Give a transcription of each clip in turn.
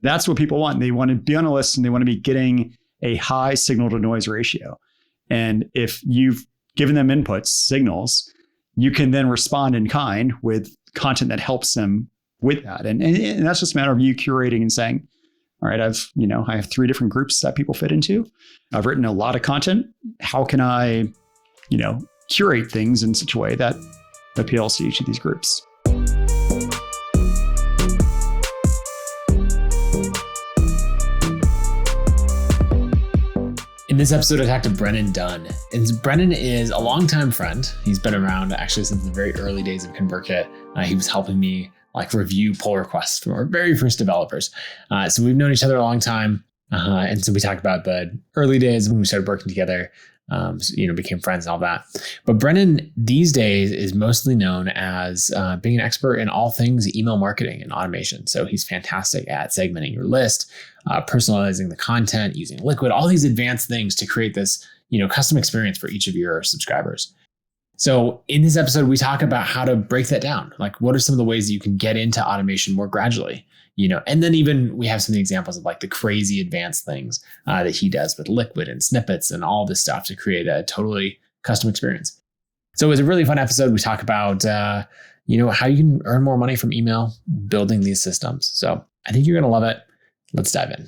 That's what people want. They want to be on a list and they want to be getting a high signal to noise ratio. And if you've given them inputs, signals, you can then respond in kind with content that helps them with that. And that's just a matter of you curating and saying, all right, I have 3 different groups that people fit into. I've written a lot of content. How can I, curate things in such a way that appeals to each of these groups? In this episode, I talked to Brennan Dunn. And Brennan is a longtime friend. He's been around actually since the very early days of ConvertKit. He was helping me review pull requests from our very first developers. So we've known each other a long time. And so we talked about the early days when we started working together, became friends and all that. But Brennan these days is mostly known as being an expert in all things email marketing and automation. So he's fantastic at segmenting your list, personalizing the content, using Liquid, all these advanced things to create this, custom experience for each of your subscribers. So in this episode, we talk about how to break that down. What are some of the ways that you can get into automation more gradually? And then even we have some examples of the crazy advanced things that he does with Liquid and snippets and all this stuff to create a totally custom experience. So it was a really fun episode. We talk about, how you can earn more money from email, building these systems. So I think you're going to love it. Let's dive in.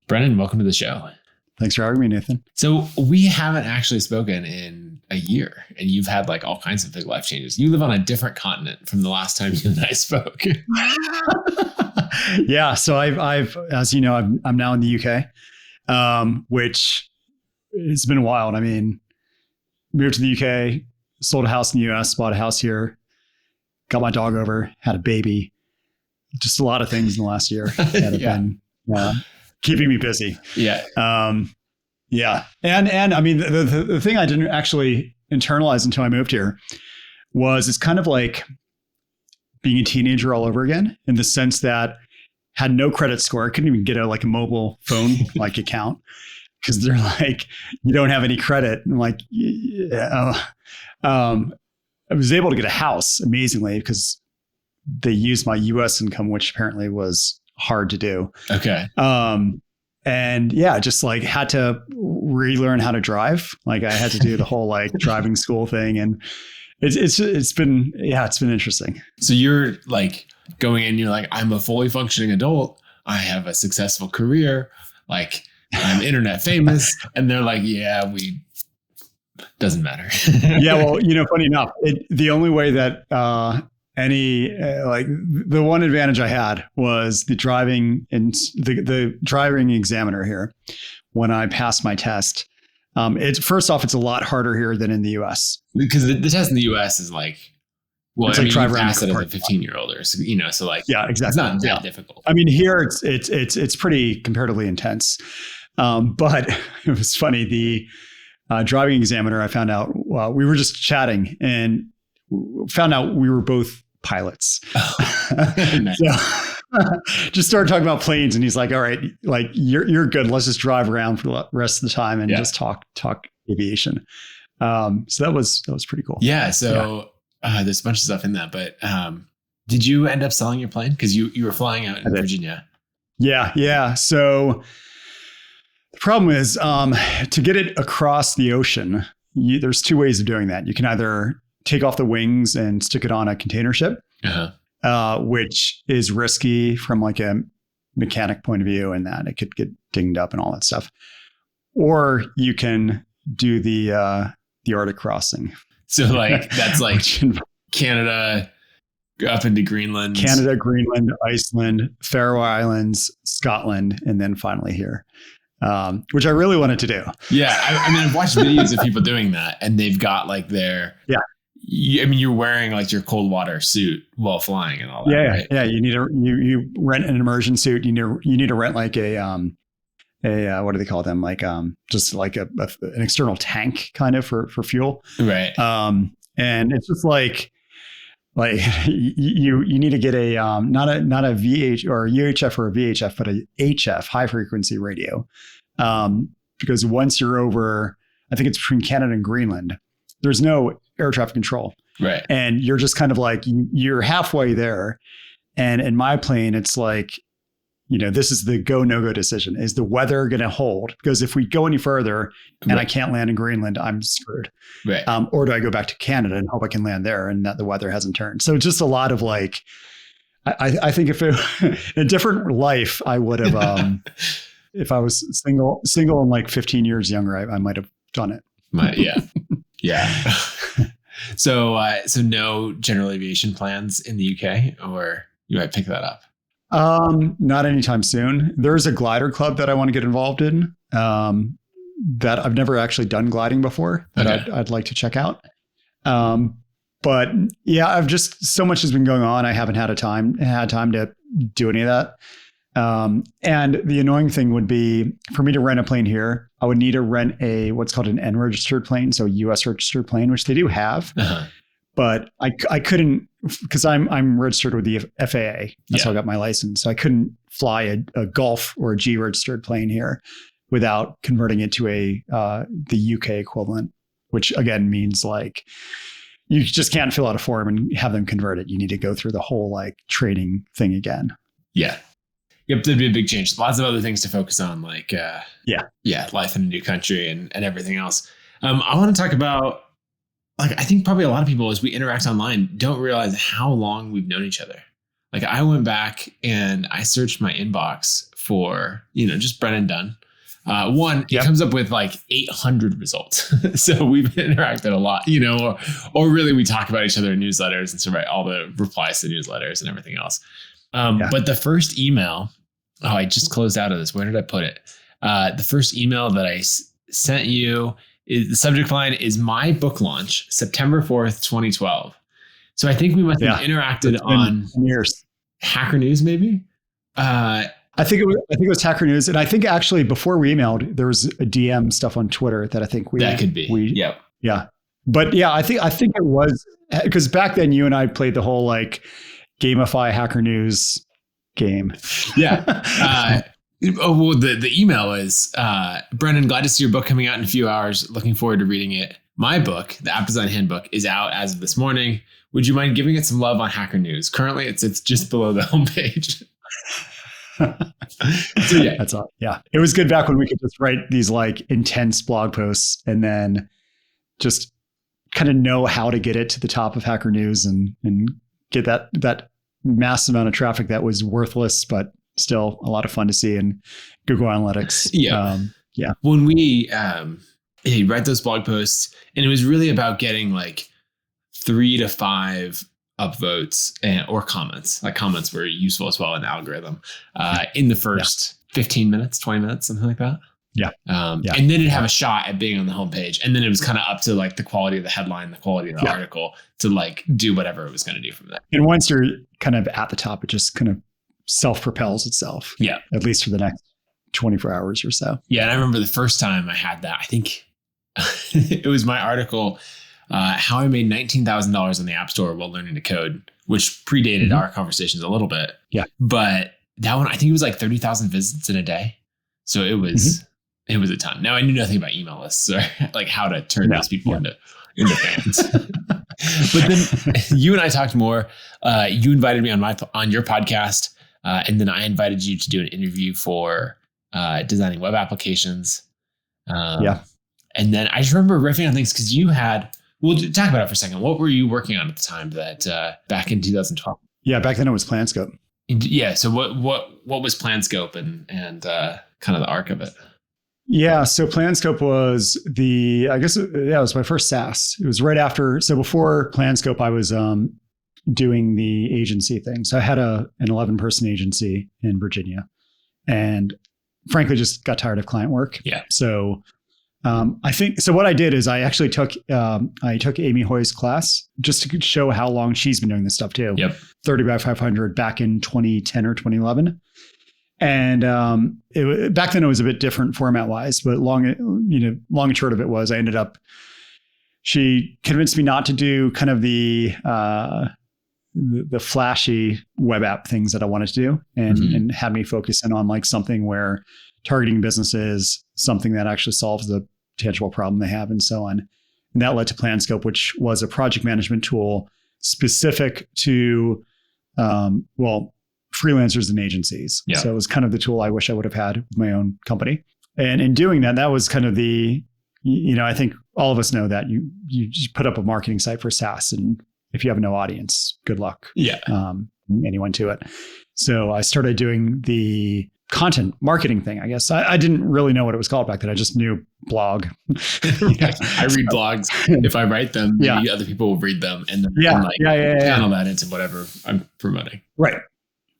Brennan, welcome to the show. Thanks for having me, Nathan. So we haven't actually spoken in a year, and you've had all kinds of big life changes. You live on a different continent from the last time you and I spoke. Yeah. So I've, as you know, I'm now in the UK, which it's been a while. I mean, moved to the UK, sold a house in the US, bought a house here, got my dog over, had a baby, just a lot of things in the last year that have been keeping me busy. Yeah. Yeah. And I mean, the thing I didn't actually internalize until I moved here was it's kind of like being a teenager all over again, in the sense that had no credit score. I couldn't even get a mobile phone account because they're you don't have any credit. And I was able to get a house amazingly because they used my US income, which apparently was hard to do. Okay. And just had to relearn how to drive. I had to do the whole driving school thing, and it's been interesting. So you're going in, you're I'm a fully functioning adult. I have a successful career. I'm internet famous. And they're doesn't matter. Yeah. Well, funny enough, the only way that, the one advantage I had was the driving and the driving examiner here. When I passed my test, first off, it's a lot harder here than in the US, because the test in the US is drive around as a 15-year-old or so yeah, exactly. It's not that difficult. I mean, here it's pretty comparatively intense. But it was funny. The driving examiner, I found out, we were just chatting and found out we were both pilots. Oh, nice. Just started talking about planes, and he's like, all right, you're good. Let's just drive around for the rest of the time and just talk aviation. So that was pretty cool. Yeah. So there's a bunch of stuff in that, but did you end up selling your plane? Because you were flying out in Virginia. Yeah. Yeah. So the problem is to get it across the ocean, there's 2 ways of doing that. You can either take off the wings and stick it on a container ship, which is risky from a mechanic point of view, and that it could get dinged up and all that stuff. Or you can do the Arctic crossing. So that's Canada up into Greenland. Canada, Greenland, Iceland, Faroe Islands, Scotland, and then finally here. Which I really wanted to do. Yeah. I mean, I've watched videos of people doing that, and they've got their... Yeah. You're wearing your cold water suit while flying and all that. Yeah. Right? Yeah. You need you rent an immersion suit. You need to rent a what do they call them? Just an external tank kind of for fuel. Right. And it's just you need to get a not a VH or a UHF or a VHF, but a HF, high frequency radio. Because once you're over, I think it's between Canada and Greenland, there's no air traffic control. Right. And you're just kind of you're halfway there. And in my plane, it's this is the go, no go decision. Is the weather going to hold? Because if we go any further and I can't land in Greenland, I'm screwed. Right. Or do I go back to Canada and hope I can land there and that the weather hasn't turned? So just a lot of like, I think if in a different life, I would have, if I was single and like 15 years younger, I might have done it. Yeah. So no general aviation plans in the UK, or you might pick that up? Not anytime soon. There's a glider club that I want to get involved in, that I've never actually done gliding before, that I'd like to check out. But yeah, I've just, so much has been going on. I haven't had time to do any of that. And the annoying thing would be for me to rent a plane here, I would need to rent what's called an N registered plane. So US registered plane, which they do have, but I couldn't, because I'm registered with the FAA. That's how I got my license. So I couldn't fly a Gulf or a G registered plane here without converting it to the UK equivalent, which again means like, you just can't fill out a form and have them convert it. You need to go through the whole like trading thing again. Yeah. Yep, there'd be a big change. Lots of other things to focus on, like life in a new country and everything else. I want to talk about, like, I think probably a lot of people as we interact online don't realize how long we've known each other. Like I went back and I searched my inbox for, just Brennan Dunn. It comes up with like 800 results. So we've interacted a lot, or really we talk about each other in newsletters and so write all the replies to newsletters and everything else. But the first email, I just closed out of this. Where did I put it? The first email that I sent you is the subject line is my book launch, September 4th, 2012. So I think we must have interacted on years. Hacker News, maybe. I think it was Hacker News, and I think actually before we emailed, there was a DM stuff on Twitter that I think that could be. But yeah, I think it was, because back then you and I played the whole like gamify Hacker News game. Yeah. The email is Brennan, glad to see your book coming out in a few hours. Looking forward to reading it. My book, the App Design Handbook, is out as of this morning. Would you mind giving it some love on Hacker News? Currently, it's just below the homepage. So yeah, that's all. Yeah, it was good back when we could just write these like intense blog posts and then just kind of know how to get it to the top of Hacker News and get that massive amount of traffic that was worthless, but still a lot of fun to see in Google Analytics. When we write those blog posts, and it was really about getting like 3 to 5 upvotes or comments. Like comments were useful as well in the algorithm in the first 15 minutes, 20 minutes, something like that. And then it'd have a shot at being on the homepage. And then it was kind of up to like the quality of the headline, the quality of the article to like do whatever it was going to do from there. And once you're kind of at the top, it just kind of self-propels itself. Yeah. At least for the next 24 hours or so. Yeah. And I remember the first time I had that, I think it was my article, how I made $19,000 on the App Store while learning to code, which predated our conversations a little bit. Yeah. But that one, I think it was like 30,000 visits in a day. So it was a ton. Now I knew nothing about email lists or like how to turn those people into fans. But then you and I talked more. You invited me on your podcast. And then I invited you to do an interview for designing web applications. And then I just remember riffing on things because you had, we'll talk about it for a second. What were you working on at the time that back in 2012? Yeah, back then it was PlanScope. Yeah. So what was PlanScope and kind of the arc of it? Yeah. So PlanScope was it was my first SaaS. It was right after. So before PlanScope, I was doing the agency thing. So I had an 11-person agency in Virginia and frankly just got tired of client work. Yeah. So I think, so what I did is I actually took Amy Hoy's class just to show how long she's been doing this stuff too. 30 by 500 back in 2010 or 2011. And back then it was a bit different format wise, but long and short of it was she convinced me not to do kind of the flashy web app things that I wanted to do and had me focus in on like something where targeting businesses, something that actually solves the tangible problem they have and so on. And that led to PlanScope, which was a project management tool specific to, freelancers and agencies. Yeah. So it was kind of the tool I wish I would have had with my own company. And in doing that, that was kind of I think all of us know that you just put up a marketing site for SaaS, and if you have no audience, good luck. Yeah. Anyone to it. So I started doing the content marketing thing, I guess. I didn't really know what it was called back then. I just knew blog. I read blogs. If I write them, maybe other people will read them and then channel that into whatever I'm promoting. Right.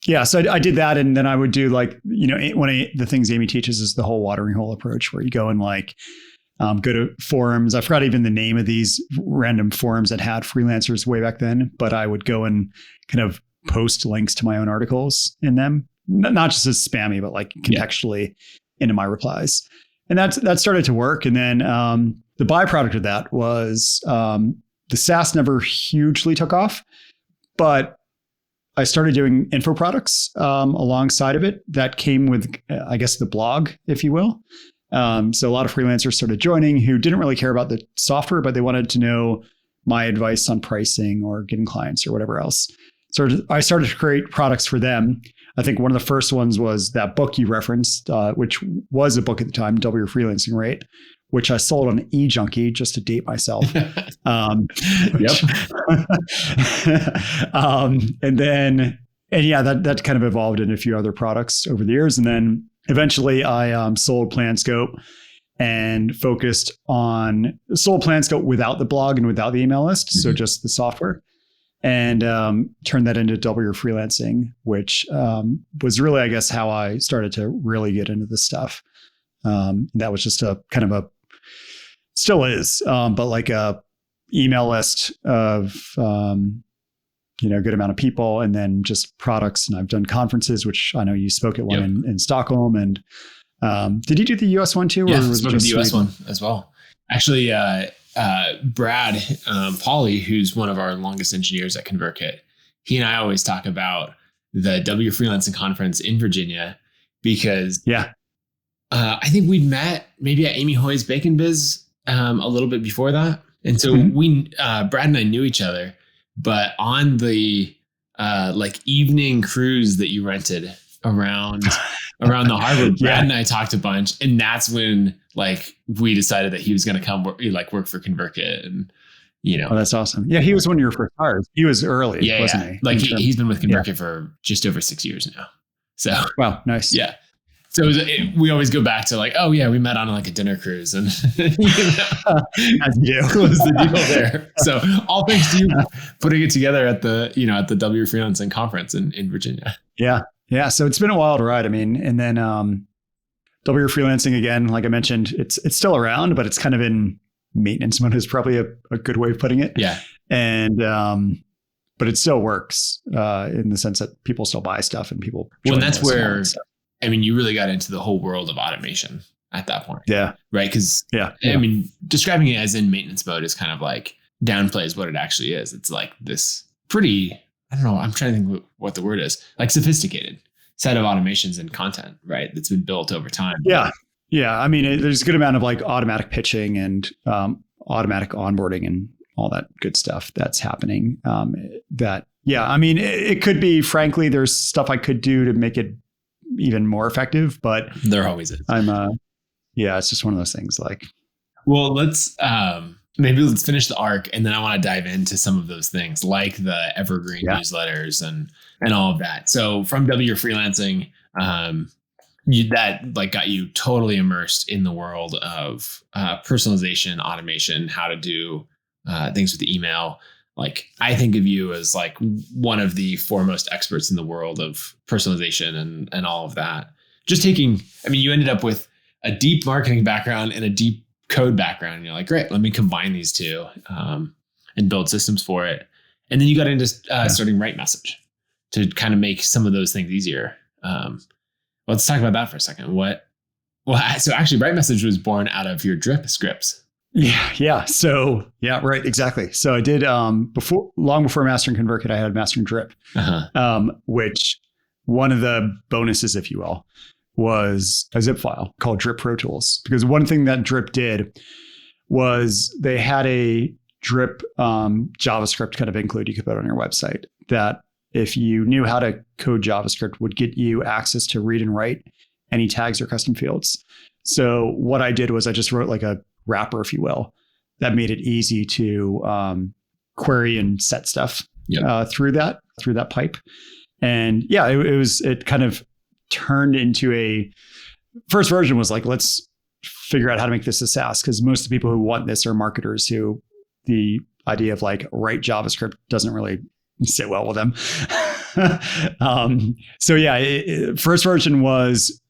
Yeah. So I did that. And then I would do one of the things Amy teaches is the whole watering hole approach, where you go and go to forums. I forgot even the name of these random forums that had freelancers way back then, but I would go and kind of post links to my own articles in them, not just as spammy, but contextually into my replies. And that started to work. And then the byproduct of that was the SaaS never hugely took off, but I started doing info products alongside of it that came with, I guess, the blog, if you will. So a lot of freelancers started joining who didn't really care about the software, but they wanted to know my advice on pricing or getting clients or whatever else. So I started to create products for them. I think one of the first ones was that book you referenced, which was a book at the time, Double Your Freelancing Rate, which I sold on eJunkie just to date myself. And that kind of evolved into a few other products over the years. And then eventually I sold PlanScope and sold PlanScope without the blog and without the email list. So just the software. And turned that into Double Your Freelancing, which was really, I guess, how I started to really get into this stuff. That was just a kind of still is, but like a email list of, a good amount of people, and then just products. And I've done conferences, which I know you spoke at one in Stockholm. And did you do the US one too? Yeah, or was it it the US one as well. Actually, Brad Pauly, who's one of our longest engineers at ConvertKit, he and I always talk about the WFreelancing Conference in Virginia because I think we'd met maybe at Amy Hoy's Bacon Biz a little bit before that. And so Brad and I knew each other, but on the evening cruise that you rented around the harbor, Brad and I talked a bunch, and that's when we decided that he was going to come work for ConvertKit, and Oh, that's awesome. Yeah, he was one of your first hires. He was early, wasn't he? He's been with ConvertKit for just over 6 years now. So wow, nice. Yeah. So we always go back to we met on a dinner cruise, and as you do, was the deal there. So all thanks to you putting it together at the WFreelancing Conference in Virginia. Yeah. Yeah. So it's been a wild ride. I mean, and then WFreelancing, again, like I mentioned, it's still around, but it's kind of in maintenance mode is probably a good way of putting it. Yeah. And but it still works in the sense that people still buy stuff and people. Well, and that's where you really got into the whole world of automation at that point. Yeah. Right. Because describing it as in maintenance mode is kind of downplays what it actually is. It's this pretty, I don't know, I'm trying to think what the word is, sophisticated set of automations and content, right? That's been built over time. Yeah. Yeah. I mean, there's a good amount of automatic pitching and automatic onboarding and all that good stuff that's happening. It could be, frankly, there's stuff I could do to make it even more effective, but there always is. It's just one of those things well, let's finish the arc, and then I want to dive into some of those things like the Evergreen newsletters and all of that. So from WFreelancing, that got you totally immersed in the world of personalization, automation, how to do things with the email. I think of you as one of the foremost experts in the world of personalization and all of that. Just you ended up with a deep marketing background and a deep code background. And you're great, let me combine these two and build systems for it. And then you got into starting Write Message to kind of make some of those things easier. Let's talk about that for a second. So actually Write Message was born out of your drip scripts. Yeah. So right. Exactly. So I did long before mastering ConvertKit, I had mastering drip, which one of the bonuses, if you will, was a zip file called Drip Pro Tools. Because one thing that Drip did was they had a Drip JavaScript kind of include you could put on your website that if you knew how to code JavaScript, would get you access to read and write any tags or custom fields. So what I did was I just wrote like a wrapper, if you will, that made it easy to query and set stuff through that pipe. And yeah, it kind of turned into a first version was like, let's figure out how to make this a SaaS, because most of the people who want this are marketers who the idea of like write JavaScript doesn't really sit well with them. So yeah, first version was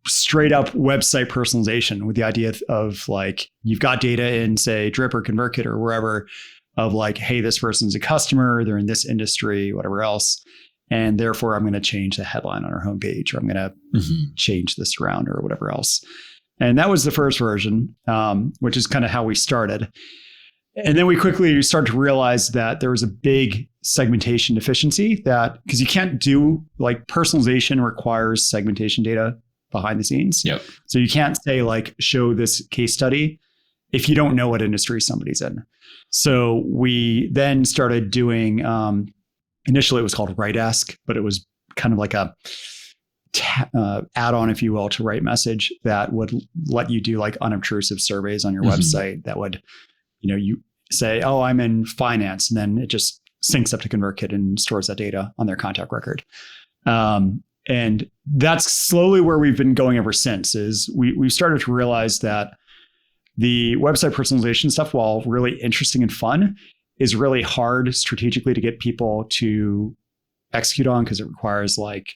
straight up website personalization with the idea of like, you've got data in say Drip or ConvertKit or wherever of like, hey, this person's a customer, they're in this industry, whatever else. And therefore I'm going to change the headline on our homepage, or I'm going to change this around or whatever else. And that was the first version, which is kind of how we started. And then we quickly started to realize that there was a big segmentation deficiency because you can't do like personalization requires segmentation data behind the scenes. Yep. So you can't say like, show this case study if you don't know what industry somebody's in. So we then started doing, initially it was called Write Ask, but it was kind of like a add-on, if you will, to Write Message that would let you do like unobtrusive surveys on your website that would, you say, oh, I'm in finance, and then it just syncs up to ConvertKit and stores that data on their contact record. And that's slowly where we've been going ever since. Is we've started to realize that the website personalization stuff, while really interesting and fun, is really hard strategically to get people to execute on, because it requires like,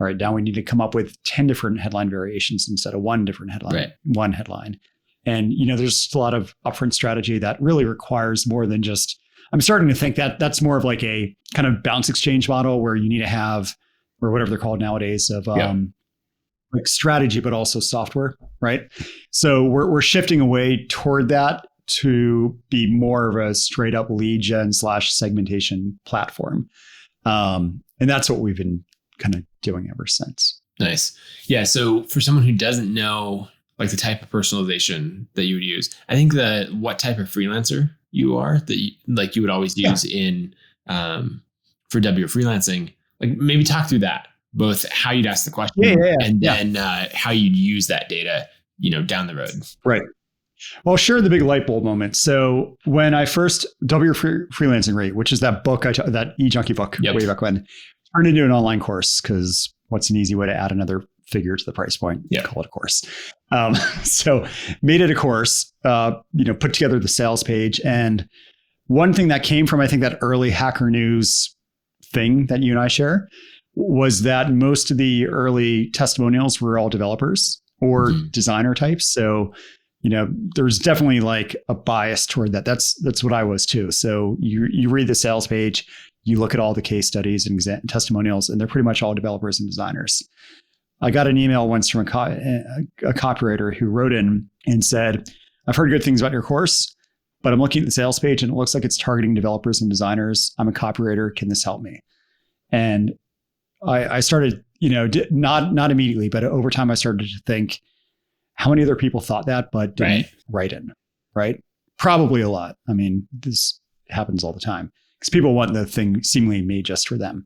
all right, now we need to come up with 10 different headline variations instead of one different headline, one headline. And, there's a lot of upfront strategy that really requires more than just, I'm starting to think that that's more of like a kind of bounce exchange model where you need to have, or whatever they're called nowadays, of like strategy, but also software, right? So we're shifting away toward that to be more of a straight up lead gen / segmentation platform. And that's what we've been kind of doing ever since. Nice. Yeah. So for someone who doesn't know like the type of personalization that you would use, I think that what type of freelancer you are that you would always use in for WFreelancing, like maybe talk through that, both how you'd ask the question and then how you'd use that data, down the road. Right. Well, sure. The big light bulb moment. So when I first WFreelancing Rate, which is that book, that eJunkie book way back when, turned into an online course, because what's an easy way to add another figure to the price point? Call it a course. So made it a course, put together the sales page. And one thing that came from, I think, that early Hacker News thing that you and I share was that most of the early testimonials were all developers or designer types. So there's definitely like a bias toward that. That's what I was too. So you read the sales page, you look at all the case studies and testimonials, and they're pretty much all developers and designers. I got an email once from a copywriter who wrote in and said, I've heard good things about your course, but I'm looking at the sales page and it looks like it's targeting developers and designers. I'm a copywriter. Can this help me? And I started, not immediately, but over time I started to think, how many other people thought that, but didn't write in, right? Probably a lot. I mean, this happens all the time because people want the thing seemingly made just for them.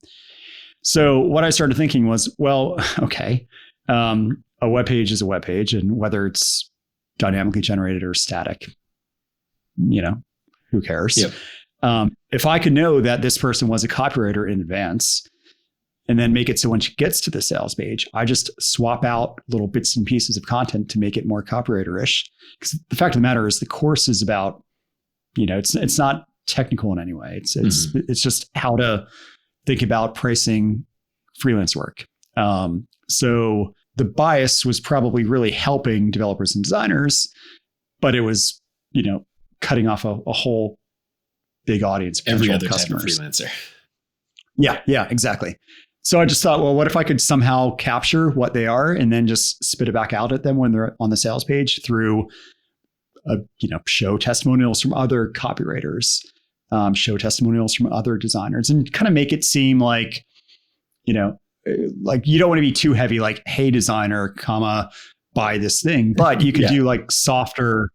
So what I started thinking was, well, okay, a web page is a web page, and whether it's dynamically generated or static, who cares? Yep. If I could know that this person was a copywriter in advance, and then make it so when she gets to the sales page, I just swap out little bits and pieces of content to make it more copywriter-ish. Because the fact of the matter is, the course is about, it's not technical in any way. It's just how to think about pricing freelance work. So the bias was probably really helping developers and designers, but it was, cutting off a whole big audience. Every other customers. Type of freelancer. Yeah, exactly. So I just thought, well, what if I could somehow capture what they are and then just spit it back out at them when they're on the sales page through, show testimonials from other copywriters, show testimonials from other designers, and kind of make it seem like, like you don't want to be too heavy, like, hey, designer, buy this thing, but you could do like softer,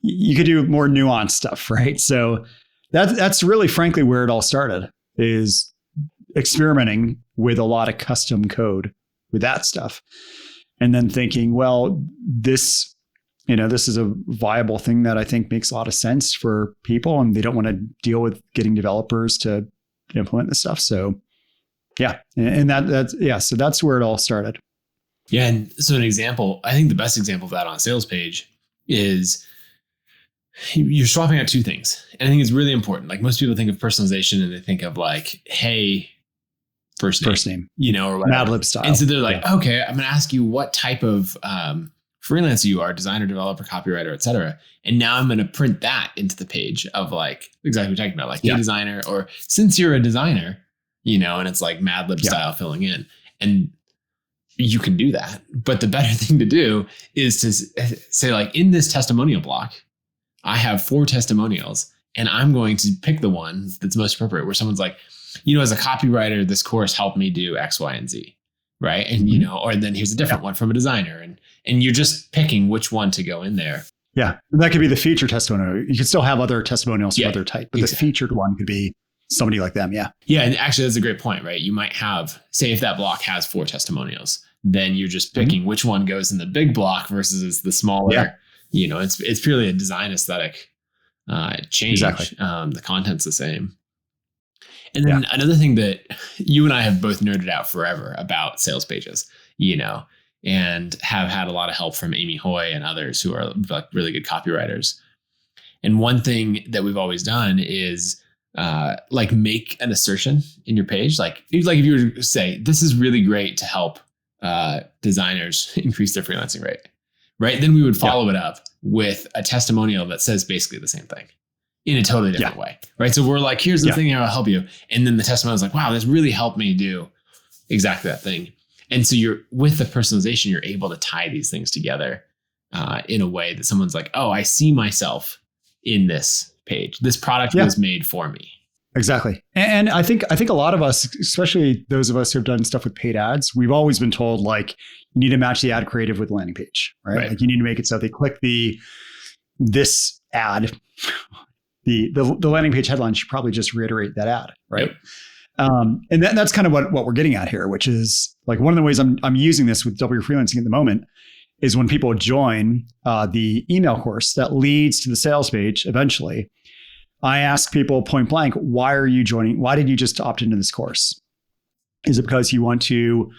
you could do more nuanced stuff, right? So that's really, frankly, where it all started is experimenting with a lot of custom code with that stuff. And then thinking, well, this is a viable thing that I think makes a lot of sense for people, and they don't want to deal with getting developers to implement this stuff. So yeah. And so that's where it all started. Yeah. And so an example, I think the best example of that on a sales page is you're swapping out two things. And I think it's really important. Like most people think of personalization and they think of like, hey, first name, or whatever. Mad Lib style. And so they're like, okay, I'm going to ask you what type of freelancer you are, designer, developer, copywriter, et cetera. And now I'm going to print that into the page of like exactly what you're talking about, like a designer, or since you're a designer, and it's like Mad Lib style filling in. And you can do that. But the better thing to do is to say like in this testimonial block, I have 4 testimonials and I'm going to pick the one that's most appropriate, where someone's like, as a copywriter, this course helped me do X, Y, and Z. Right. And, or then here's a different one from a designer, and you're just picking which one to go in there. Yeah. And that could be the feature testimonial. You could still have other testimonials from other type, but the featured one could be somebody like them. Yeah. Yeah. And actually that's a great point, right? You might have, say if that block has 4 testimonials, then you're just picking which one goes in the big block versus the smaller. Yeah. It's purely a design aesthetic change. Exactly. The content's the same. And then another thing that you and I have both nerded out forever about sales pages, and have had a lot of help from Amy Hoy and others who are like really good copywriters. And one thing that we've always done is like make an assertion in your page. Like if you were to say, this is really great to help designers increase their freelancing rate, right? Then we would follow it up with a testimonial that says basically the same thing in a totally different way, right? So we're like, here's the thing that will help you. And then the testimonial is like, wow, this really helped me do exactly that thing. And so you're with the personalization, you're able to tie these things together in a way that someone's like, oh, I see myself in this page. This product was made for me. Exactly. And I think a lot of us, especially those of us who have done stuff with paid ads, we've always been told like, you need to match the ad creative with the landing page, right? Like you need to make it so they click this ad, the landing page headline should probably just reiterate that ad, right? And that's kind of what we're getting at here, which is like one of the ways I'm using this with WFreelancing at the moment is when people join the email course that leads to the sales page eventually. I ask people point blank, why are you joining? Why did you just opt into this course? Is it because you want to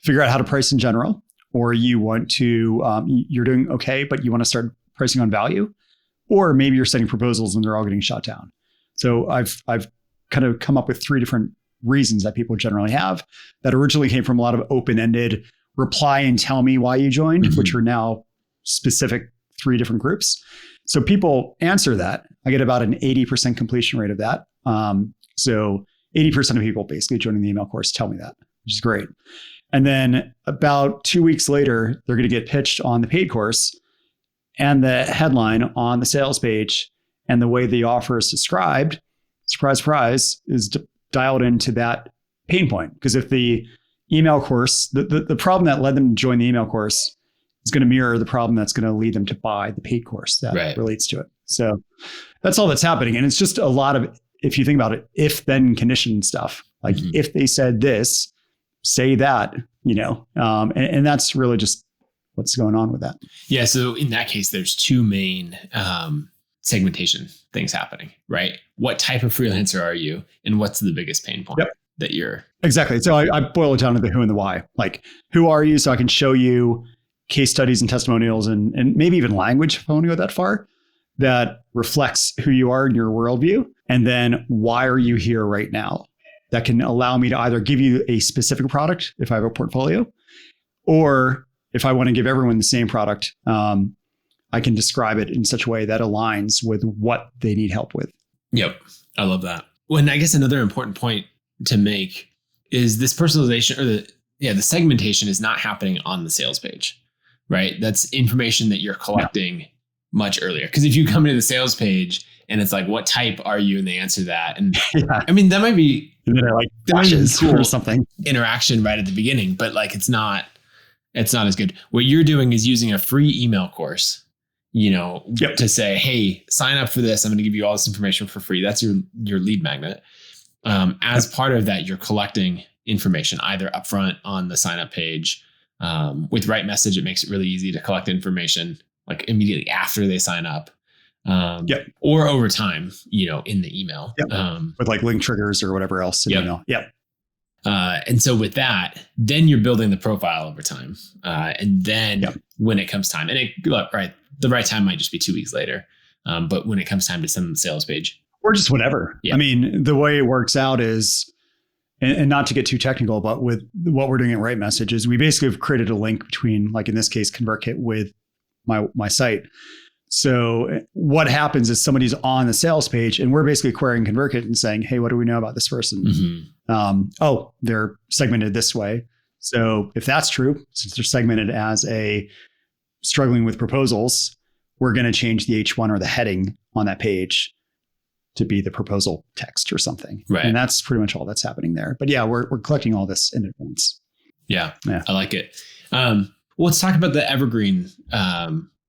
figure out how to price in general, or you want to, you're doing okay, but you want to start pricing on value, or maybe you're sending proposals and they're all getting shot down. So I've kind of come up with 3 different reasons that people generally have that originally came from a lot of open-ended reply and tell me why you joined, which are now specific 3 different groups. So people answer that. I get about an 80% completion rate of that. So 80% of people basically joining the email course tell me that, which is great. And then about 2 weeks later, they're going to get pitched on the paid course, and the headline on the sales page and the way the offer is described, surprise, surprise, is dialed into that pain point. Because if the email course, the problem that led them to join the email course is going to mirror the problem that's going to lead them to buy the paid course that relates to it. So that's all that's happening. And it's just a lot of, if you think about it, if then condition stuff. Like if they said this, say that, and that's really just what's going on with that. Yeah. So in that case, there's 2 main segmentation things happening, right? What type of freelancer are you, and what's the biggest pain point that you're... Exactly. So I boil it down to the who and the why. Like, who are you? So I can show you case studies and testimonials and maybe even language, if I want to go that far, that reflects who you are in your worldview. And then why are you here right now? That can allow me to either give you a specific product if I have a portfolio, or if I want to give everyone the same product, I can describe it in such a way that aligns with what they need help with. Yep. I love that. Well, and I guess another important point to make is this personalization, or the segmentation is not happening on the sales page, right? That's information that you're collecting much earlier. Because if you come to the sales page and it's like, what type are you? And they answer that. And I mean, that might be, like flashes cool or something interaction right at the beginning, but like, it's not as good. What you're doing is using a free email course, to say, hey, sign up for this. I'm going to give you all this information for free. That's your lead magnet. As part of that, you're collecting information either upfront on the sign up page. With Right Message, it makes it really easy to collect information like immediately after they sign up. Or over time, in the email. With like link triggers or whatever else in email. And so with that, then you're building the profile over time. And then when it comes time, and the right time might just be 2 weeks later. But when it comes time to send them the sales page. Or just whatever. I mean, the way it works out is, and not to get too technical, but with what we're doing at Right Message is we basically have created a link between, like in this case, ConvertKit with my site. So what happens is somebody's on the sales page and we're basically querying ConvertKit and saying, hey, what do we know about this person? They're segmented this way. So if that's true, since they're segmented as a struggling with proposals, we're going to change the H1 or the heading on that page to be the proposal text or something. Right. And that's pretty much all that's happening there. But we're collecting all this in advance. Yeah. I like it. Let's talk about the Evergreen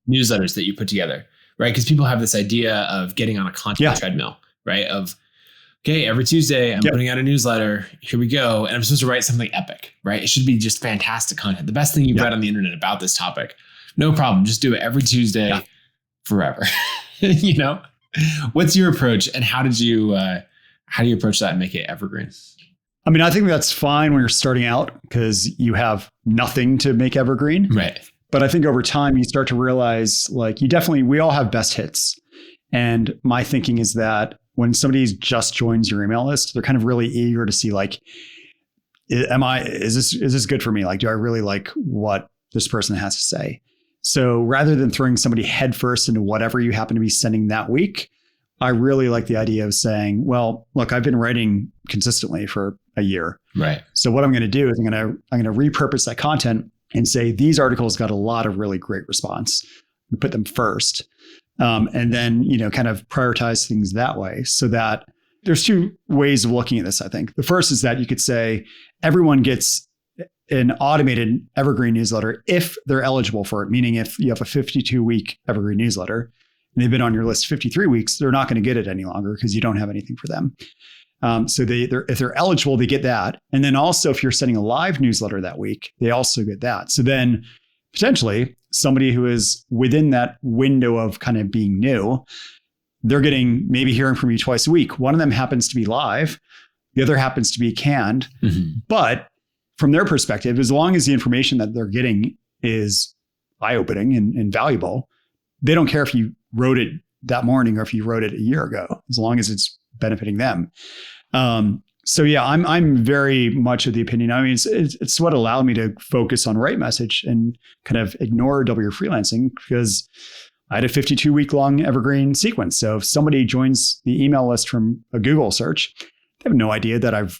newsletters that you put together, right? Because people have this idea of getting on a content treadmill, right? Of, okay, every Tuesday I'm putting out a newsletter. Here we go. And I'm supposed to write something epic, right? It should be just fantastic content. The best thing you've read on the internet about this topic. No problem. Just do it every Tuesday forever. What's your approach and how do you approach that and make it evergreen? I mean, I think that's fine when you're starting out because you have nothing to make evergreen. Right. But I think over time you start to realize like we all have best hits. And my thinking is that when somebody just joins your email list, they're kind of really eager to see like, is this good for me? Like, do I really like what this person has to say? So rather than throwing somebody headfirst into whatever you happen to be sending that week, I really like the idea of saying, well, look, I've been writing consistently for a year. Right. So what I'm going to do is I'm going to repurpose that content and say, these articles got a lot of really great response. We put them first. And then, kind of prioritize things that way so that there's two ways of looking at this, I think. The first is that you could say everyone gets an automated Evergreen newsletter if they're eligible for it, meaning if you have a 52-week Evergreen newsletter and they've been on your list 53 weeks, they're not going to get it any longer because you don't have anything for them. So if they're eligible, they get that. And then also if you're sending a live newsletter that week, they also get that. So then potentially somebody who is within that window of kind of being new, they're getting maybe hearing from you twice a week. One of them happens to be live. The other happens to be canned. But from their perspective, as long as the information that they're getting is eye-opening and valuable, they don't care if you wrote it that morning or if you wrote it a year ago, as long as it's benefiting them. So I'm very much of the opinion. I mean, it's what allowed me to focus on Right Message and kind of ignore WFreelancing because I had a 52-week long Evergreen sequence. So if somebody joins the email list from a Google search, they have no idea that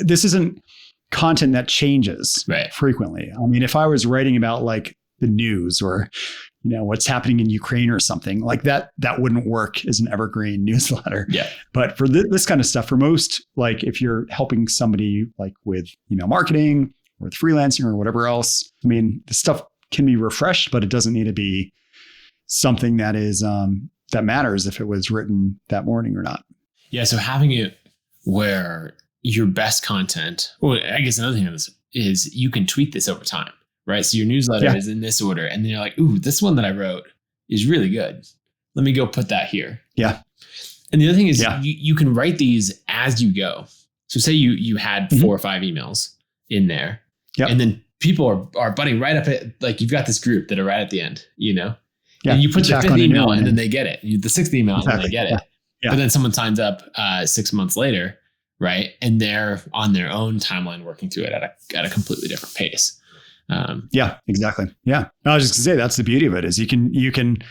this isn't content that changes frequently. I mean, if I was writing about like the news or, what's happening in Ukraine or something like that wouldn't work as an Evergreen newsletter. Yeah. But for this kind of stuff, for most, like if you're helping somebody like with email marketing or with freelancing or whatever else, I mean, the stuff can be refreshed, but it doesn't need to be something that is, that matters if it was written that morning or not. Yeah. So having it where your best content, well, I guess another thing is you can tweak this over time, right? So your newsletter is in this order and then you're like, ooh, this one that I wrote is really good. Let me go put that here. Yeah. And the other thing is you can write these as you go. So say you had 4 or 5 emails in there and then people are butting right up at, like you've got this group that are right at the end, and you put the 5th email and then they get it. The 6th email and then they get it. Yeah. But then someone signs up 6 months later, right? And they're on their own timeline working through it at a completely different pace. Yeah, exactly. Yeah. I was just gonna say that's the beauty of it is you can,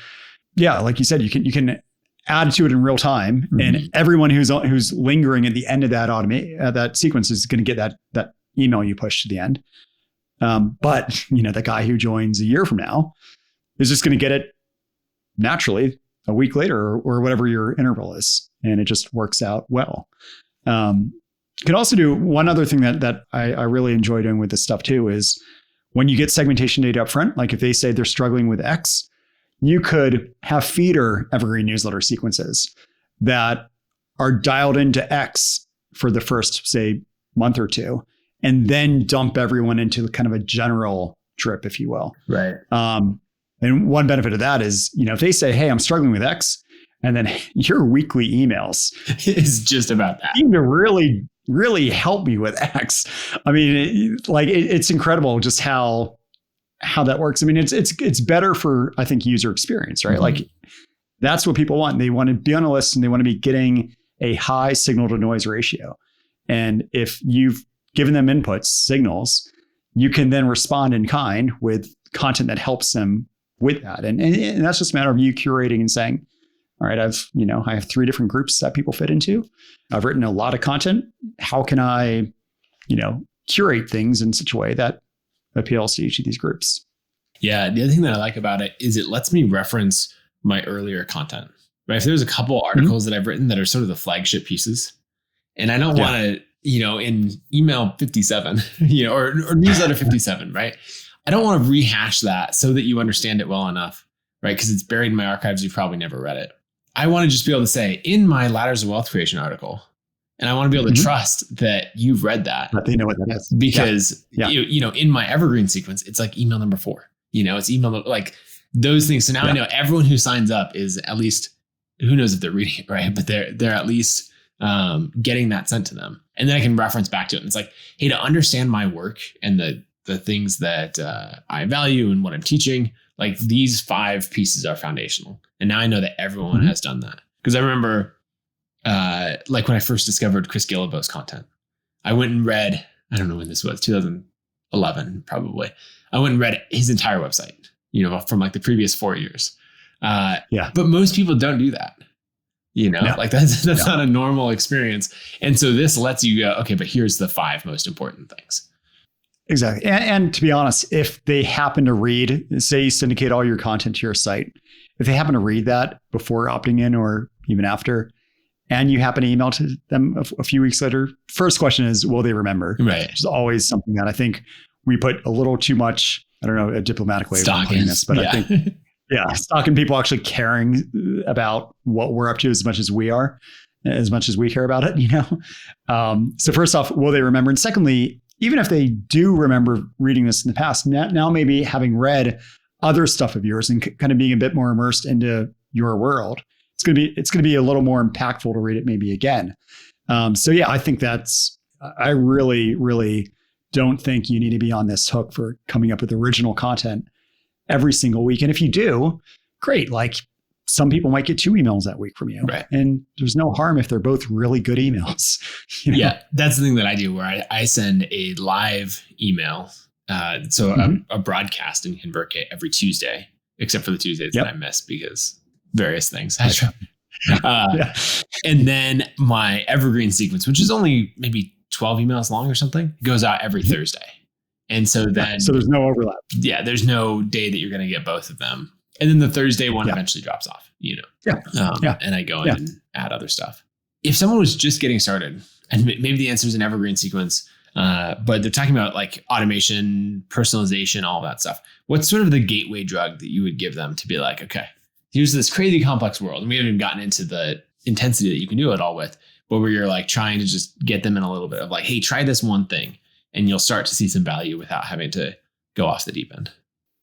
like you said, you can add to it in real time and everyone who's lingering at the end of that sequence is going to get that email you push to the end. But the guy who joins a year from now is just going to get it naturally a week later or whatever your interval is. And it just works out well. You can also do one other thing that I really enjoy doing with this stuff too is when you get segmentation data up front, like if they say they're struggling with X, you could have feeder Evergreen newsletter sequences that are dialed into X for the first, say, month or two, and then dump everyone into kind of a general drip, if you will. Right. And one benefit of that is, if they say, hey, I'm struggling with X, and then your weekly emails is just about that. Seem to really, really help me with X. I mean, it's incredible just how that works. I mean, it's better for, I think, user experience, right? Mm-hmm. Like that's what people want. They want to be on a list and they want to be getting a high signal to noise ratio. And if you've given them inputs, signals, you can then respond in kind with content that helps them with that. And that's just a matter of you curating and saying, all right, I have 3 different groups that people fit into. I've written a lot of content. How can I, curate things in such a way that appeals to each of these groups? Yeah. The other thing that I like about it is it lets me reference my earlier content, right? If there's a couple articles that I've written that are sort of the flagship pieces, and I don't want to, in email 57, or newsletter 57, right? I don't want to rehash that so that you understand it well enough, right? Because it's buried in my archives. You've probably never read it. I want to just be able to say in my Ladders of Wealth Creation article, and I want to be able to trust that you've read that. That they know what that is. Because, in my Evergreen Sequence, it's like email number 4, it's email like those things. So now I know everyone who signs up is at least, who knows if they're reading it, right? But they're at least getting that sent to them. And then I can reference back to it. And it's like, hey, to understand my work and the things that I value and what I'm teaching, like these 5 pieces are foundational. And now I know that everyone has done that. Because I remember like when I first discovered Chris Guillebeau's content, I went and read, I don't know when this was, 2011, probably. I went and read his entire website, from like the previous 4 years. But most people don't do that. Like that's not a normal experience. And so this lets you go, okay, but here's the 5 most important things. Exactly. And to be honest, if they happen to read, say you syndicate all your content to your site, if they happen to read that before opting in or even after, and you happen to email to them a few weeks later, first question is, will they remember? Right. Which is always something that I think we put a little too much, I don't know, a diplomatic way of putting this, but I think, stalking people actually caring about what we're up to as much as we are, as much as we care about it, So first off, will they remember? And secondly, even if they do remember reading this in the past, now maybe having read other stuff of yours and kind of being a bit more immersed into your world, it's going to be a little more impactful to read it maybe again. I think I really, really don't think you need to be on this hook for coming up with original content every single week. And if you do, great. Like some people might get 2 emails that week from you. Right. And there's no harm if they're both really good emails. Yeah, that's the thing that I do where I send a live email. A broadcast in ConvertKit every Tuesday, except for the Tuesdays that I miss because various things. And then my Evergreen Sequence, which is only maybe 12 emails long or something, goes out every Thursday. And so then... So there's no overlap. Yeah, there's no day that you're going to get both of them. And then the Thursday one eventually drops off, and I go in and add other stuff. If someone was just getting started, and maybe the answer is an Evergreen Sequence, but they're talking about like automation, personalization, all that stuff. What's sort of the gateway drug that you would give them to be like, okay, here's this crazy complex world. And we haven't even gotten into the intensity that you can do it all with, but where you're like trying to just get them in a little bit of like, hey, try this one thing and you'll start to see some value without having to go off the deep end.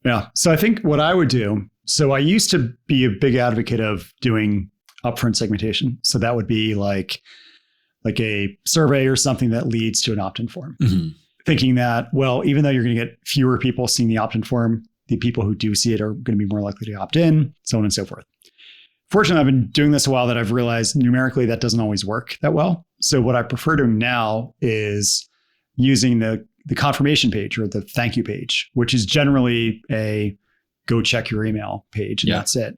Yeah. So I think what I would do, so I used to be a big advocate of doing upfront segmentation. So that would be like a survey or something that leads to an opt-in form. Thinking that, well, even though you're going to get fewer people seeing the opt-in form, the people who do see it are going to be more likely to opt in, so on and so forth. Fortunately, I've been doing this a while that I've realized numerically that doesn't always work that well. So what I prefer doing now is using the confirmation page or the thank you page, which is generally a go check your email page, and that's it.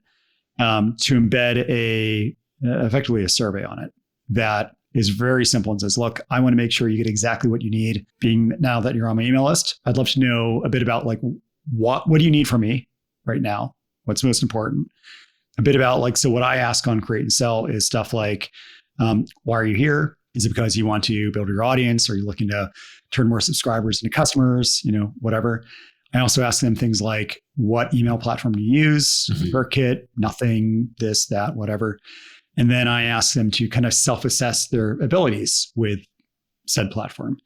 To embed effectively a survey on it that is very simple and says, look, I want to make sure you get exactly what you need. Being now that you're on my email list, I'd love to know a bit about like what do you need from me right now? What's most important? A bit about like, so what I ask on Create and Sell is stuff like, why are you here? Is it because you want to build your audience? Or are you looking to turn more subscribers into customers? Whatever. I also ask them things like, what email platform do you use? ConvertKit, nothing, this, that, whatever. And then I ask them to kind of self-assess their abilities with said platform.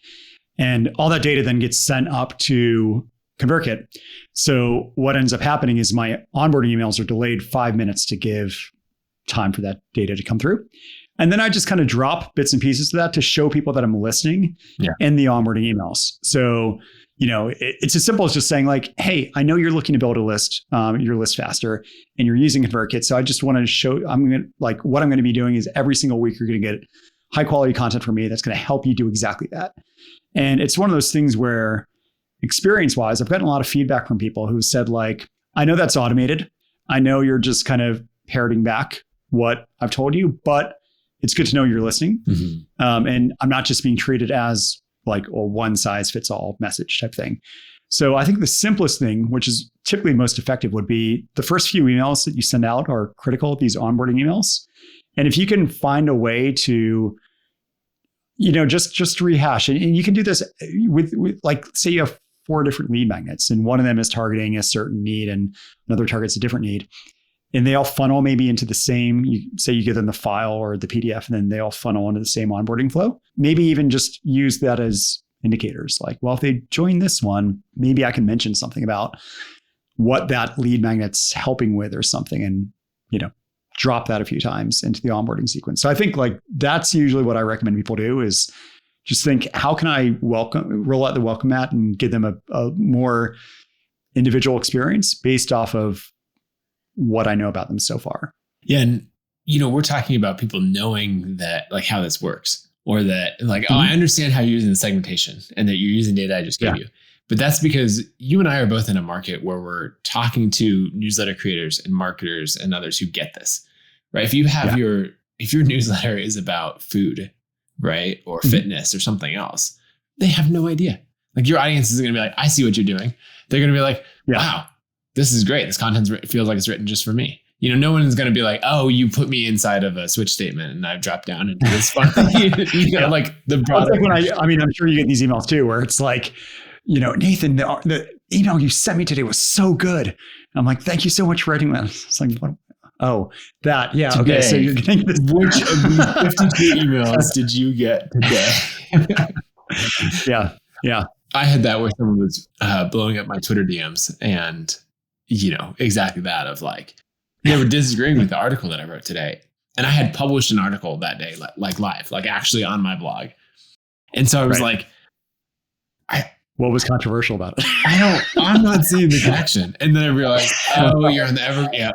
And all that data then gets sent up to ConvertKit. So what ends up happening is my onboarding emails are delayed 5 minutes to give time for that data to come through. And then I just kind of drop bits and pieces of that to show people that I'm listening in the onboarding emails. So, it's as simple as just saying like, hey, I know you're looking to build a list, your list faster, and you're using ConvertKit. So I just want to show, what I'm going to be doing is every single week, you're going to get high quality content from me that's going to help you do exactly that. And it's one of those things where experience wise, I've gotten a lot of feedback from people who said like, I know that's automated. I know you're just kind of parroting back what I've told you, but it's good to know you're listening. And I'm not just being treated as like a one size fits all message type thing. So I think the simplest thing, which is typically most effective, would be the first few emails that you send out are critical, these onboarding emails. And if you can find a way to, just rehash, and you can do this with like, say you have 4 different lead magnets and one of them is targeting a certain need and another targets a different need. And they all funnel maybe into the same, you give them the file or the PDF, and then they all funnel into the same onboarding flow. Maybe even just use that as indicators. Like, well, if they join this one, maybe I can mention something about what that lead magnet's helping with or something, and, drop that a few times into the onboarding sequence. So I think like that's usually what I recommend people do is just think, how can I roll out the welcome mat and give them a more individual experience based off of what I know about them so far. Yeah. And, we're talking about people knowing that like how this works, or that like, I understand how you're using the segmentation and that you're using data I just gave you. But that's because you and I are both in a market where we're talking to newsletter creators and marketers and others who get this, right? If you have if your newsletter is about food, right, or fitness or something else, they have no idea. Like your audience is going to be like, I see what you're doing. They're going to be like, wow, this is great. This content feels like it's written just for me. No one is going to be like, oh, you put me inside of a switch statement and I've dropped down into this fun. Like the broader. Like when I'm sure you get these emails too, where it's like, Nathan, the email you sent me today was so good. And I'm like, thank you so much for writing that. It's like, what? Oh, that. Yeah. Today, okay. So you're getting this. Which of the 52 emails did you get today? Yeah. I had that where someone was blowing up my Twitter DMs and, exactly that of like, they were disagreeing with the article that I wrote today. And I had published an article that day, like live, like actually on my blog. And so I was like, what was controversial about it? I'm not seeing the connection. And then I realized, oh, you're on the okay.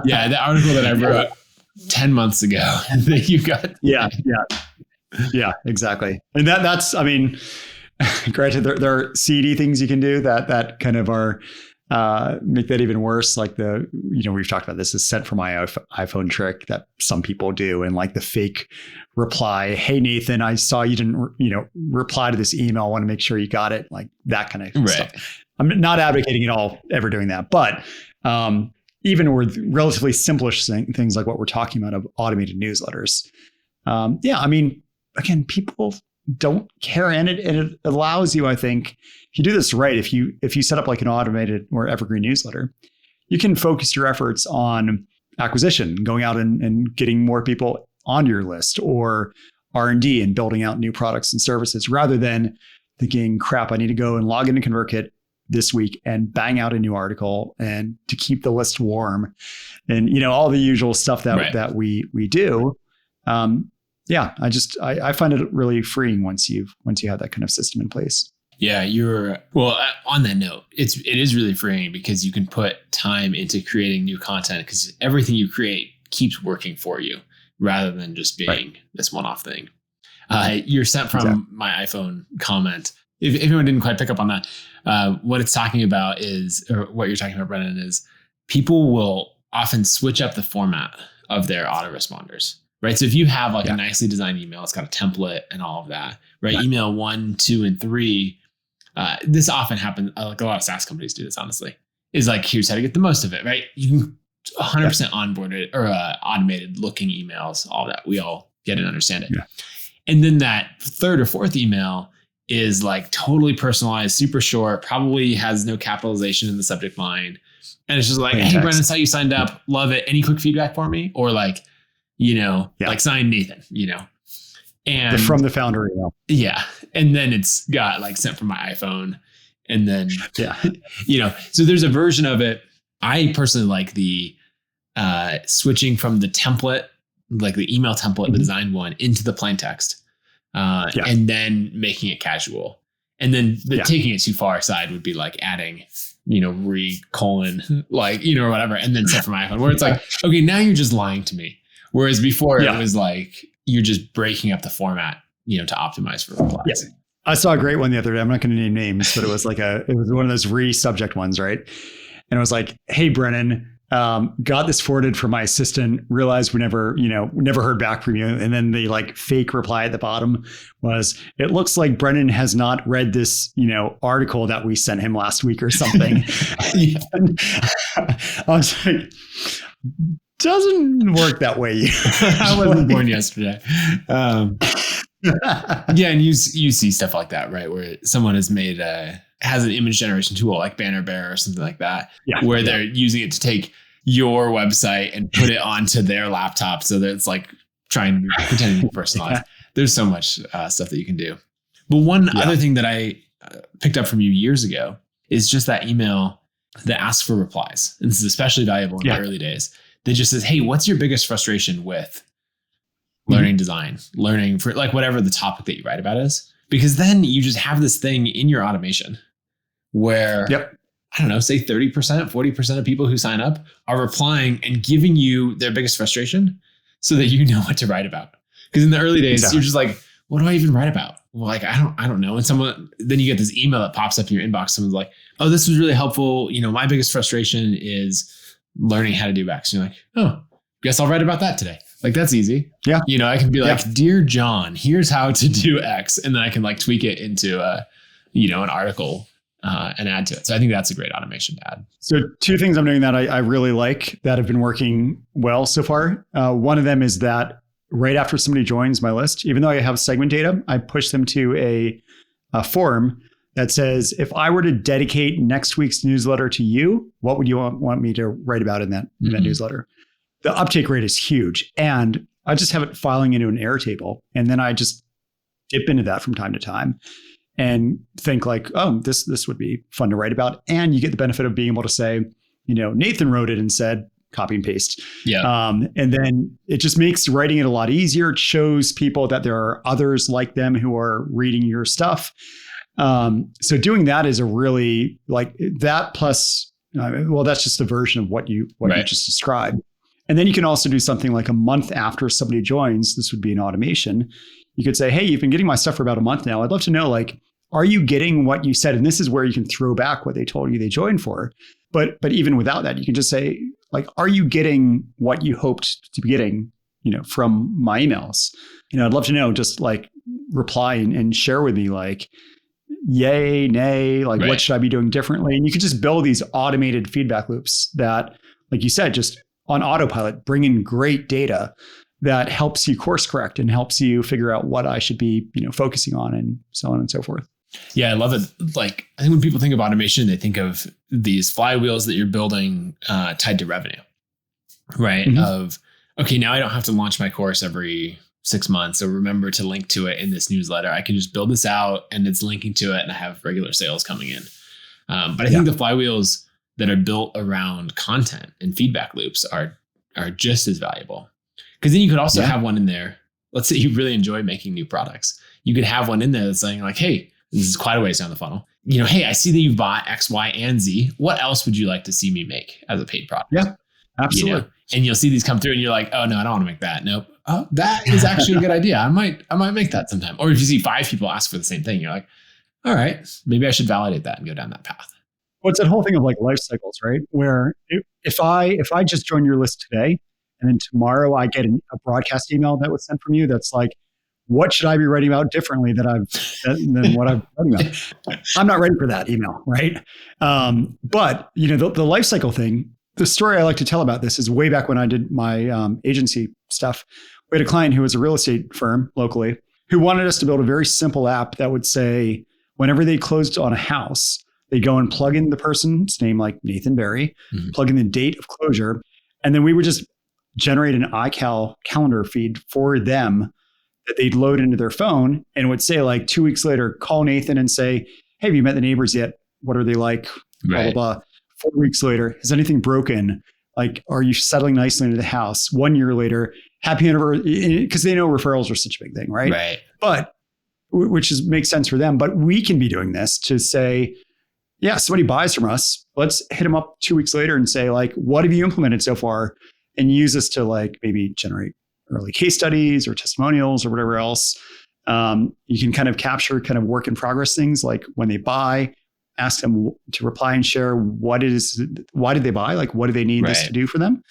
Yeah, the article that I wrote 10 months ago that you got. Yeah, exactly. And that's, granted, there are seedy things you can do that kind of are, make that even worse. Like we've talked about this is sent from my iPhone trick that some people do, and like the fake reply, hey Nathan, I saw you didn't reply to this email, I want to make sure you got it, like that kind of stuff. I'm not advocating at all ever doing that, but even with relatively simplish things like what we're talking about of automated newsletters, again, people don't care, and it allows you, I think, if you do this right, if you set up like an automated or evergreen newsletter, you can focus your efforts on acquisition, going out and getting more people on your list, or R&D and building out new products and services, rather than thinking, crap, I need to go and log into ConvertKit this week and bang out a new article and to keep the list warm and all the usual stuff that we do. I find it really freeing once you have that kind of system in place. Yeah, on that note, it is really freeing because you can put time into creating new content because everything you create keeps working for you rather than just being this one-off thing. You're sent from my iPhone comment. If anyone didn't quite pick up on that, what it's talking about is, or what you're talking about, Brennan, is people will often switch up the format of their autoresponders. Right. So if you have like a nicely designed email, it's got a template and all of that, right? Email 1, 2, and 3. This often happens. Like a lot of SaaS companies do this, honestly, is like, here's how to get the most of it, right? You can 100% onboarded or automated looking emails, all that. We all get and understand it. Yeah. And then that third or fourth email is like totally personalized, super short, probably has no capitalization in the subject line. And it's just like, hey, Brennan, saw you signed up. Love it. Any quick feedback for me? Or like, like signed Nathan, and from the founder email. Yeah. And then it's got like sent from my iPhone. And then, so there's a version of it. I personally like the switching from the template, like the email template, the design one, into the plain text, and then making it casual. And then taking it too far aside would be like adding, colon, like, or whatever, and then set from my iPhone, where it's like, okay, now you're just lying to me. Whereas before it was like, you're just breaking up the format, to optimize for replies. Yeah. I saw a great one the other day. I'm not going to name names, but it was like it was one of those subject ones, right? And it was like, hey, Brennan, got this forwarded from my assistant, realized we never heard back from you. And then the like fake reply at the bottom was, it looks like Brennan has not read this, article that we sent him last week or something. I was like, doesn't work that way. I wasn't born yesterday. And you see stuff like that, right? Where someone has has an image generation tool like Banner Bear or something like that, where they're using it to take your website and put it onto their laptop, so that it's like pretending to be personalized. There's so much stuff that you can do. But one other thing that I picked up from you years ago is just that email that asks for replies. And this is especially valuable in the early days. That just says, hey, what's your biggest frustration with learning design, learning for like whatever the topic that you write about is? Because then you just have this thing in your automation where, I don't know, say 30%, 40% of people who sign up are replying and giving you their biggest frustration so that you know what to write about. Because in the early days, you're just like, what do I even write about? Well, like, I don't know. And then you get this email that pops up in your inbox. Someone's like, oh, this was really helpful. My biggest frustration is learning how to do X. And you're like, oh, guess I'll write about that today. Like, that's easy. Yeah. I can be like, dear John, here's how to do X. And then I can like tweak it into an article and add to it. So I think that's a great automation to add. So 2 things I'm doing that I really like that have been working well so far. One of them is that right after somebody joins my list, even though I have segment data, I push them to a form that says, if I were to dedicate next week's newsletter to you, what would you want me to write about in that newsletter? The uptake rate is huge. And I just have it filing into an Airtable. And then I just dip into that from time to time and think like, oh, this would be fun to write about. And you get the benefit of being able to say, Nathan wrote it and said, copy and paste. Yeah. And then it just makes writing it a lot easier. It shows people that there are others like them who are reading your stuff. So doing that is a really like that plus, that's just a version of what you just described. And then you can also do something like a month after somebody joins. This would be an automation. You could say, hey, you've been getting my stuff for about a month now. I'd love to know, like, are you getting what you said? And this is where you can throw back what they told you they joined for. But even without that, you can just say, like, are you getting what you hoped to be getting, from my emails? I'd love to know, just like reply and share with me, like, yay, nay, like, what should I be doing differently? And you could just build these automated feedback loops that, like you said, just on autopilot, bring in great data that helps you course correct and helps you figure out what I should be, focusing on, and so on and so forth. Yeah, I love it. Like, I think when people think of automation, they think of these flywheels that you're building tied to revenue, right? Mm-hmm. Of, okay, now I don't have to launch my course every 6 months. So remember to link to it in this newsletter. I can just build this out and it's linking to it and I have regular sales coming in. But I think the flywheels that are built around content and feedback loops are just as valuable. Because then you could also have one in there. Let's say you really enjoy making new products. You could have one in there that's saying like, hey, this is quite a ways down the funnel. Hey, I see that you've bought X, Y, and Z. What else would you like to see me make as a paid product? Yeah, absolutely. And you'll see these come through and you're like, oh no, I don't want to make that. Nope. Oh, that is actually a good idea. I might make that sometime. Or if you see 5 people ask for the same thing, you're like, all right, maybe I should validate that and go down that path. Well, it's that whole thing of like life cycles, right? Where if I just join your list today and then tomorrow I get a broadcast email that was sent from you that's like, what should I be writing about differently than what I've written about? I'm not ready for that email, right? But the life cycle thing, the story I like to tell about this is way back when I did my agency stuff. We had a client who was a real estate firm locally who wanted us to build a very simple app that would say, whenever they closed on a house, they go and plug in the person's name, like Nathan Barry, plug in the date of closure, and then we would just generate an iCal calendar feed for them that they'd load into their phone, and would say like 2 weeks later, call Nathan and say, hey, have you met the neighbors yet? What are they like? Blah, blah, blah. 4 weeks later, is anything broken? Like, are you settling nicely into the house? 1 year later, happy anniversary, because they know referrals are such a big thing, right? Right. But which makes sense for them. But we can be doing this to say, yeah, somebody buys from us. Let's hit them up 2 weeks later and say, like, what have you implemented so far? And use this to like maybe generate early case studies or testimonials or whatever else. You can kind of capture kind of work in progress things, like when they buy, ask them to reply and share why did they buy? Like, what do they need this to do for them?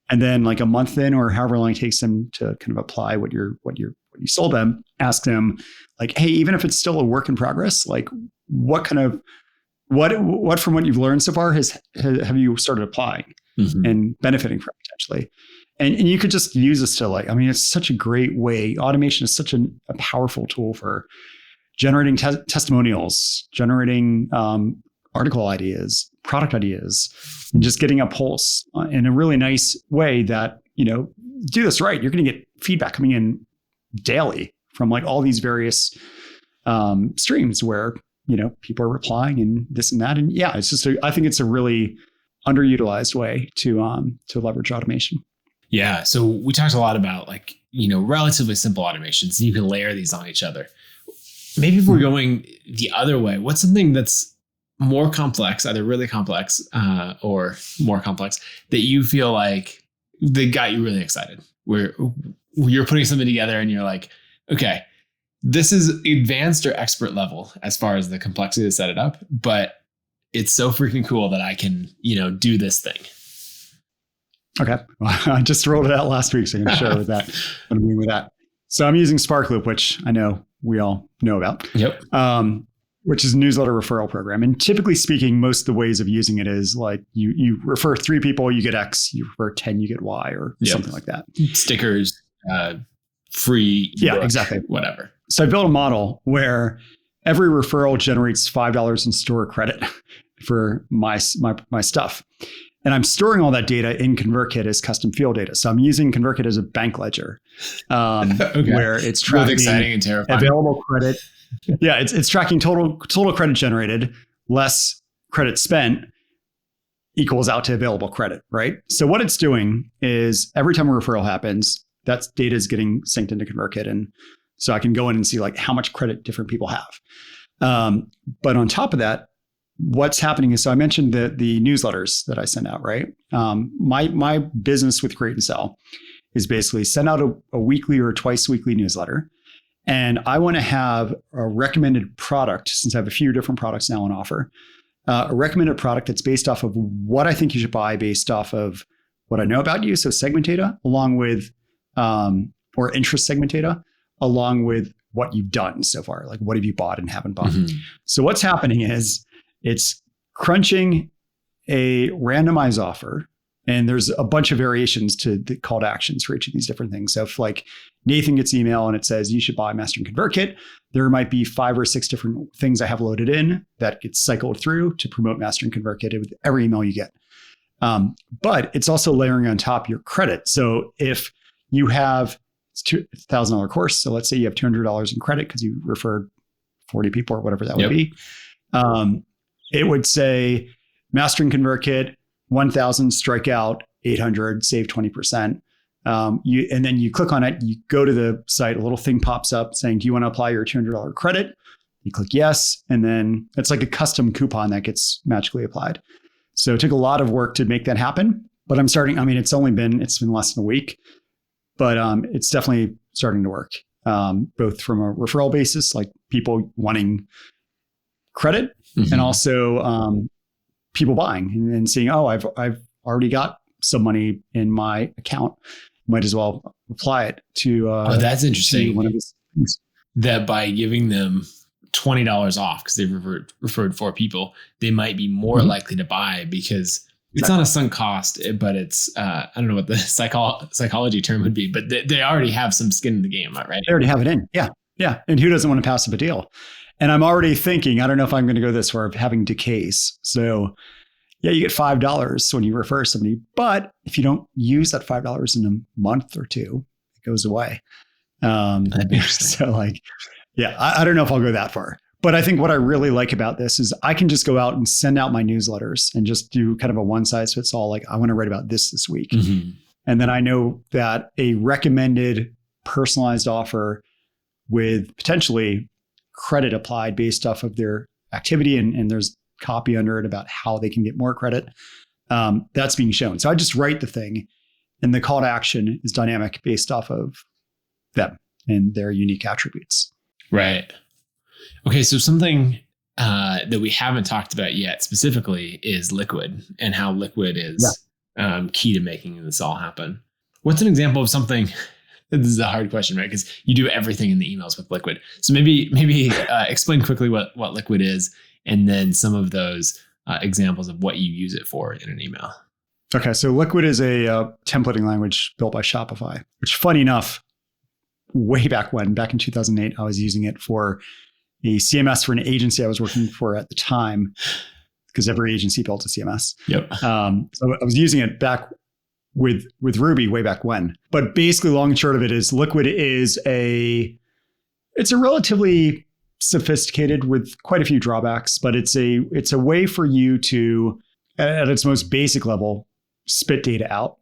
And then like a month in, or however long it takes them to kind of apply what you sold them, ask them like, hey, even if it's still a work in progress, like what from what you've learned so far have you started applying and benefiting from potentially? And you could just use this to like, I mean, it's such a great way. Automation is such a powerful tool for generating testimonials, generating article ideas, product ideas, and just getting a pulse in a really nice way that, do this right. You're going to get feedback coming in daily from like all these various streams where, people are replying and this and that. And yeah, it's just, I think it's a really underutilized way to leverage automation. Yeah. So we talked a lot about like, relatively simple automations. You can layer these on each other. Maybe if we're going the other way, what's something that's more complex, either really complex or more complex, that you feel like they got you really excited, where you're putting something together and you're like, okay, this is advanced or expert level as far as the complexity to set it up, but it's so freaking cool that I can, do this thing. Okay. Well, I just rolled it out last week, so I'm going to share with that. What I mean with that. So I'm using Sparkloop, which I know we all know about. Yep. Which is a newsletter referral program. And typically speaking, most of the ways of using it is like you refer 3 people, you get X, you refer 10, you get Y, or something like that. Stickers, free. Yeah, exactly. Whatever. So I built a model where every referral generates $5 in store credit for my stuff. And I'm storing all that data in ConvertKit as custom field data. So I'm using ConvertKit as a bank ledger, where it's tracking exciting and terrifying. Available credit. Yeah, it's tracking total credit generated less credit spent equals out to available credit, right? So what it's doing is every time a referral happens, that data is getting synced into ConvertKit, and so I can go in and see like how much credit different people have. But on top of that, what's happening is, so I mentioned the newsletters that I send out, right? My business with Create and Sell is basically send out a weekly or twice weekly newsletter. And I want to have a recommended product, since I have a few different products now on offer, a recommended product that's based off of what I think you should buy based off of what I know about you. So segment data along with, or interest segment data, along with what you've done so far. Like what have you bought and haven't bought? So what's happening is, it's crunching a randomized offer, and there's a bunch of variations to the call to actions for each of these different things. So if like Nathan gets email and it says you should buy Mastering ConvertKit, there might be 5 or 6 different things I have loaded in that gets cycled through to promote Mastering ConvertKit with every email you get. But it's also layering on top your credit. So if you have it's $1,000 course, so let's say you have $200 in credit because you referred 40 people or whatever that would be. It would say Mastering ConvertKit, 1,000, strike out 800, save 20%. And then you click on it, you go to the site, a little thing pops up saying, do you want to apply your $200 credit? You click yes. And then it's like a custom coupon that gets magically applied. So it took a lot of work to make that happen, but it's been less than a week, but it's definitely starting to work. Both from a referral basis, like people wanting credit, and also people buying and seeing, oh, I've already got some money in my account. Might as well apply it to. That's interesting. One of these things. That by giving them $20 off because they referred 4 people, they might be more likely to buy because it's not a sunk cost, but it's I don't know what the psychology term would be, but they already have some skin in the game, right? They already have it in, yeah. And who doesn't want to pass up a deal? And I'm already thinking, I don't know if I'm going to go this far, of having decays. So, yeah, you get $5 when you refer somebody. But if you don't use that $5 in a month or two, it goes away. So like, yeah, I don't know if I'll go that far. But I think what I really like about this is I can just go out and send out my newsletters and just do kind of a one size fits all. Like, I want to write about this week. Mm-hmm. And then I know that a recommended personalized offer with potentially credit applied based off of their activity, and there's copy under it about how they can get more credit, that's being shown. So I just write the thing, and the call to action is dynamic based off of them and their unique attributes. Right. Okay, so something that we haven't talked about yet specifically is Liquid, and how Liquid is key to making this all happen. What's an example of something? This is a hard question, right? Because you do everything in the emails with Liquid. So maybe explain quickly what Liquid is, and then some of those examples of what you use it for in an email. Okay, so Liquid is a templating language built by Shopify, which, funny enough, way back in 2008, I was using it for a CMS for an agency I was working for at the time, because every agency built a CMS. Yep. So I was using it back with Ruby way back when. But basically, long and short of it is, Liquid is it's a relatively sophisticated, with quite a few drawbacks, but it's a way for you to, at its most basic level, spit data out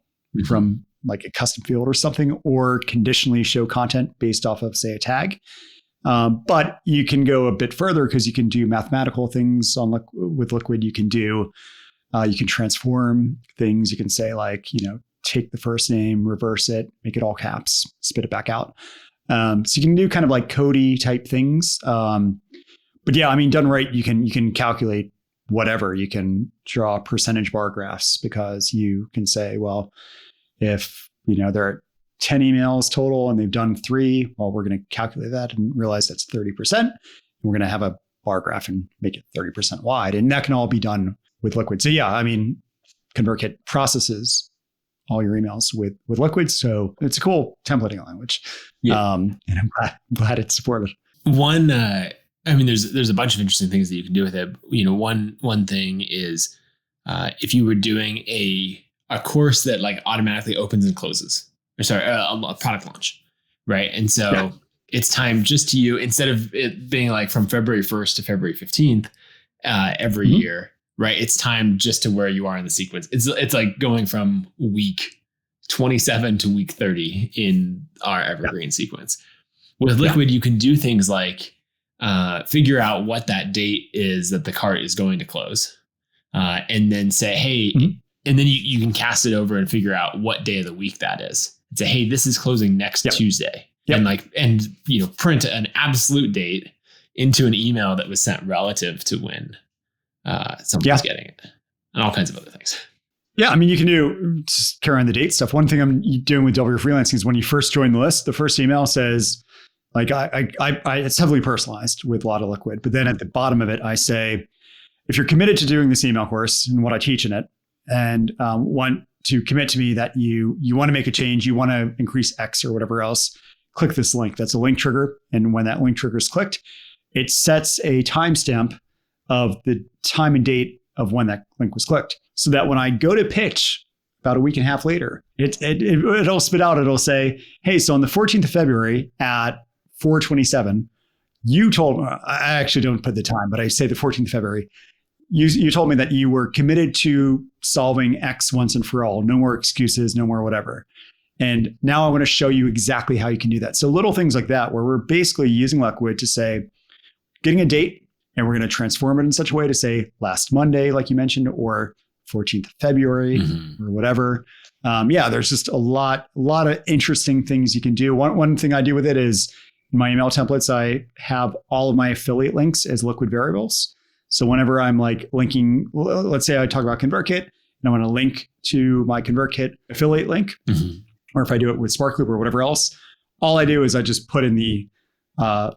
from like a custom field or something, or conditionally show content based off of, say, a tag. But you can go a bit further, because you can do mathematical things with Liquid. You can transform things. You can say, like, take the first name, reverse it, make it all caps, spit it back out. So you can do kind of like Cody type things. But yeah, I mean, done right, you can calculate whatever. You can draw percentage bar graphs, because you can say, well, if there are 10 emails total and they've done 3, well, we're going to calculate that and realize that's 30%. And we're going to have a bar graph and make it 30% wide. And that can all be done with Liquid. So yeah, I mean, ConvertKit processes all your emails with Liquid. So it's a cool templating language. Yeah. And I'm glad it's supported. One, I mean, there's a bunch of interesting things that you can do with it. One thing is, if you were doing a course that like automatically opens and closes, a product launch, right? And so it's time just to you, instead of it being like from February 1st to February 15th every year, right? It's time just to where you are in the sequence. It's like going from week 27 to week 30 in our Evergreen sequence. With Liquid, you can do things like figure out what that date is that the cart is going to close, and then say, hey, and then you can cast it over and figure out what day of the week that is. And say, hey, this is closing next Tuesday. And print an absolute date into an email that was sent relative to when someone's getting it, and all kinds of other things. Yeah, I mean, you can do just carry on the date stuff. One thing I'm doing with WFreelancing is, when you first join the list, the first email says, like, it's heavily personalized with a lot of Liquid. But then at the bottom of it, I say, if you're committed to doing this email course and what I teach in it, and want to commit to me that you want to make a change, you want to increase X or whatever else, click this link. That's a link trigger. And when that link trigger is clicked, it sets a timestamp of the time and date of when that link was clicked. So that when I go to pitch about a week and a half later, it'll spit out, it'll say, hey, so on the 14th of February at 4:27, you told me, I actually don't put the time, but I say the 14th of February, you told me that you were committed to solving X once and for all. No more excuses, no more whatever. And now I want to show you exactly how you can do that. So little things like that, where we're basically using Liquid to say, getting a date, and we're going to transform it in such a way to say last Monday, like you mentioned, or 14th of February or whatever. There's just a lot of interesting things you can do. One thing I do with it is, in my email templates, I have all of my affiliate links as Liquid variables. So whenever I'm like linking, let's say I talk about ConvertKit and I want to link to my ConvertKit affiliate link, or if I do it with SparkLoop or whatever else, all I do is I just put in the